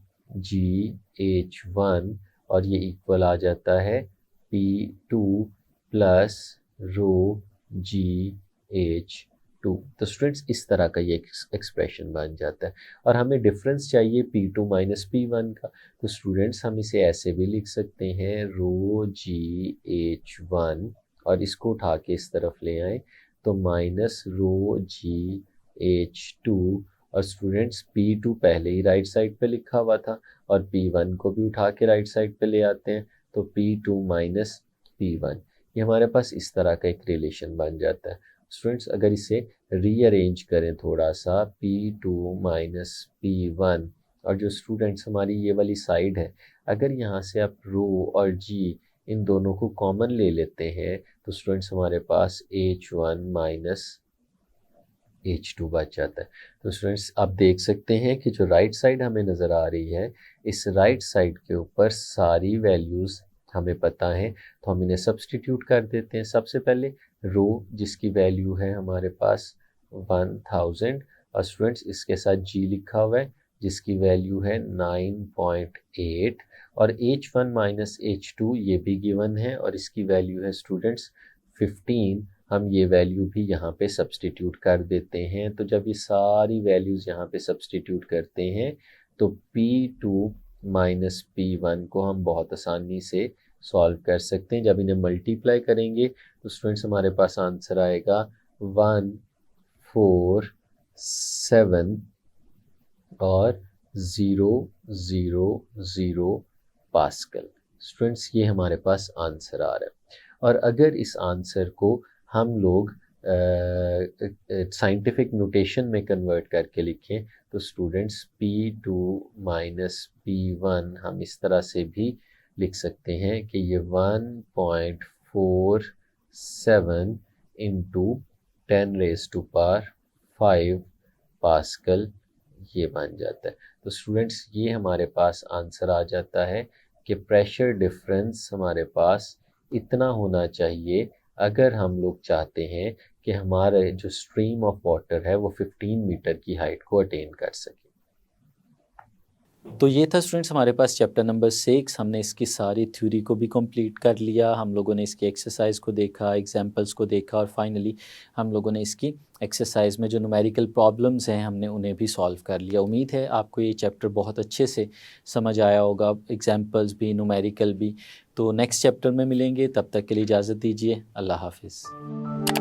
GH1 और ये इक्वल आ जाता है P2 प्लस रो GH2। तो स्टूडेंट्स इस तरह का ये एक्सप्रेशन बन जाता है। और हमें डिफरेंस चाहिए P2 माइनस P1 का, तो स्टूडेंट्स हम इसे ऐसे भी लिख सकते हैं रो GH1 और इसको उठा के इस तरफ ले आए तो माइनस रो GH2। और स्टूडेंट्स P2 पहले ही राइट साइड पे लिखा हुआ था और P1 को भी उठा के राइट साइड पे ले आते हैं तो P2 माइनस P1। ये हमारे पास इस तरह का एक रिलेशन बन जाता है। स्टूडेंट्स अगर इसे रीअरेंज करें थोड़ा सा P2 माइनस P1 और जो स्टूडेंट्स हमारी ये वाली साइड है, अगर यहाँ से आप रो और जी इन दोनों को कॉमन ले लेते हैं तो स्टूडेंट्स हमारे पास H1 माइनस H2 बच जाता है। तो स्टूडेंट्स आप देख सकते हैं कि जो राइट साइड हमें नज़र आ रही है, इस राइट साइड के ऊपर सारी वैल्यूज़ हमें पता है तो हम इन्हें सब्सटीट्यूट कर देते हैं। सबसे पहले रो जिसकी वैल्यू है हमारे पास 1000 और स्टूडेंट्स इसके साथ जी लिखा हुआ है जिसकी वैल्यू है 9.8 और H1 माइनस H2 ये भी गिवन है और इसकी वैल्यू है स्टूडेंट्स 15। हम ये वैल्यू भी यहाँ पे सब्सटीट्यूट कर देते हैं। तो जब ये सारी वैल्यूज़ यहाँ पे सब्सटीट्यूट करते हैं तो P2 माइनस P1 को हम बहुत आसानी से सॉल्व कर सकते हैं। जब इन्हें मल्टीप्लाई करेंगे तो स्टूडेंट्स हमारे पास आंसर आएगा 147 और 000 पास्कल। स्टूडेंट्स ये हमारे पास आंसर आ रहा है। और अगर इस आंसर को हम लोग साइंटिफिक नोटेशन में कन्वर्ट करके लिखें तो स्टूडेंट्स P2 माइनस P1 हम इस तरह से भी लिख सकते हैं कि ये 1.47 इंटू 10⁵ पास्कल ये बन जाता है। तो स्टूडेंट्स ये हमारे पास आंसर आ जाता है कि प्रेशर डिफरेंस हमारे पास इतना होना चाहिए अगर हम लोग चाहते हैं कि हमारे जो स्ट्रीम ऑफ वाटर है वो 15 मीटर की हाइट को अटेन कर सके। तो ये था स्टूडेंट्स हमारे पास चैप्टर नंबर 6। हमने इसकी सारी थ्योरी को भी कंप्लीट कर लिया, हम लोगों ने इसकी एक्सरसाइज को देखा, एग्जांपल्स को देखा और फाइनली हम लोगों ने इसकी एक्सरसाइज में जो न्यूमेरिकल प्रॉब्लम्स हैं हमने उन्हें भी सॉल्व कर लिया। उम्मीद है आपको ये चैप्टर बहुत अच्छे से समझ आया होगा, एग्जाम्पल्स भी न्यूमेरिकल भी। तो नेक्स्ट चैप्टर में मिलेंगे, तब तक के लिए इजाज़त दीजिए। अल्लाह हाफिज़।